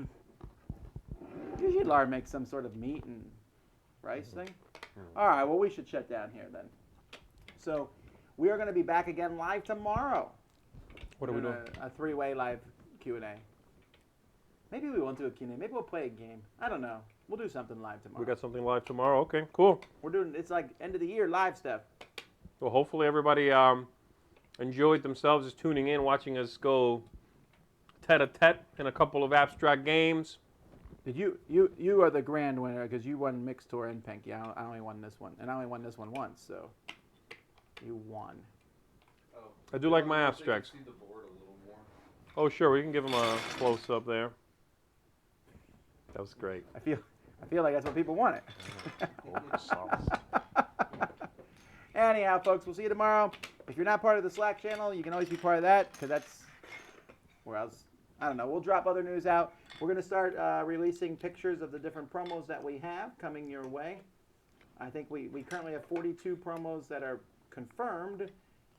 Usually Lar makes some sort of meat and rice thing. All right, well, we should shut down here then. So we are going to be back again live tomorrow. What are we doing? A 3-way live Q&A. Maybe we won't do a Q&A. Maybe we'll play a game. I don't know. We'll do something live tomorrow. We got something live tomorrow? Okay, cool. We're doing, it's like end of the year live stuff. Well, hopefully everybody enjoyed themselves just tuning in, watching us go tete-a-tete in a couple of abstract games. Did you are the grand winner because you won Mixtour and Panky. I only won this one, and I only won this one once, so you won. Oh. I do like my I wish they could abstracts. see the board a little more. Oh, sure, we can give them a close-up there. That was great. I feel like that's what people wanted. Golden sauce. Anyhow, folks, we'll see you tomorrow. If you're not part of the Slack channel, you can always be part of that because that's where else. I don't know. We'll drop other news out. We're going to start releasing pictures of the different promos that we have coming your way. I think we currently have 42 promos that are confirmed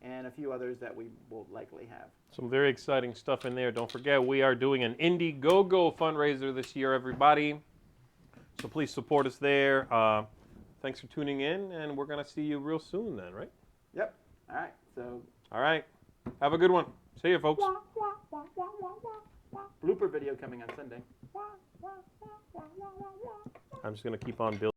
and a few others that we will likely have. Some very exciting stuff in there. Don't forget, we are doing an Indiegogo fundraiser this year, everybody. So please support us there. Thanks for tuning in, and we're going to see you real soon then, right? Yep. All right. So. All right. Have a good one. See you, folks. Blooper video coming on Sunday. I'm just going to keep on building.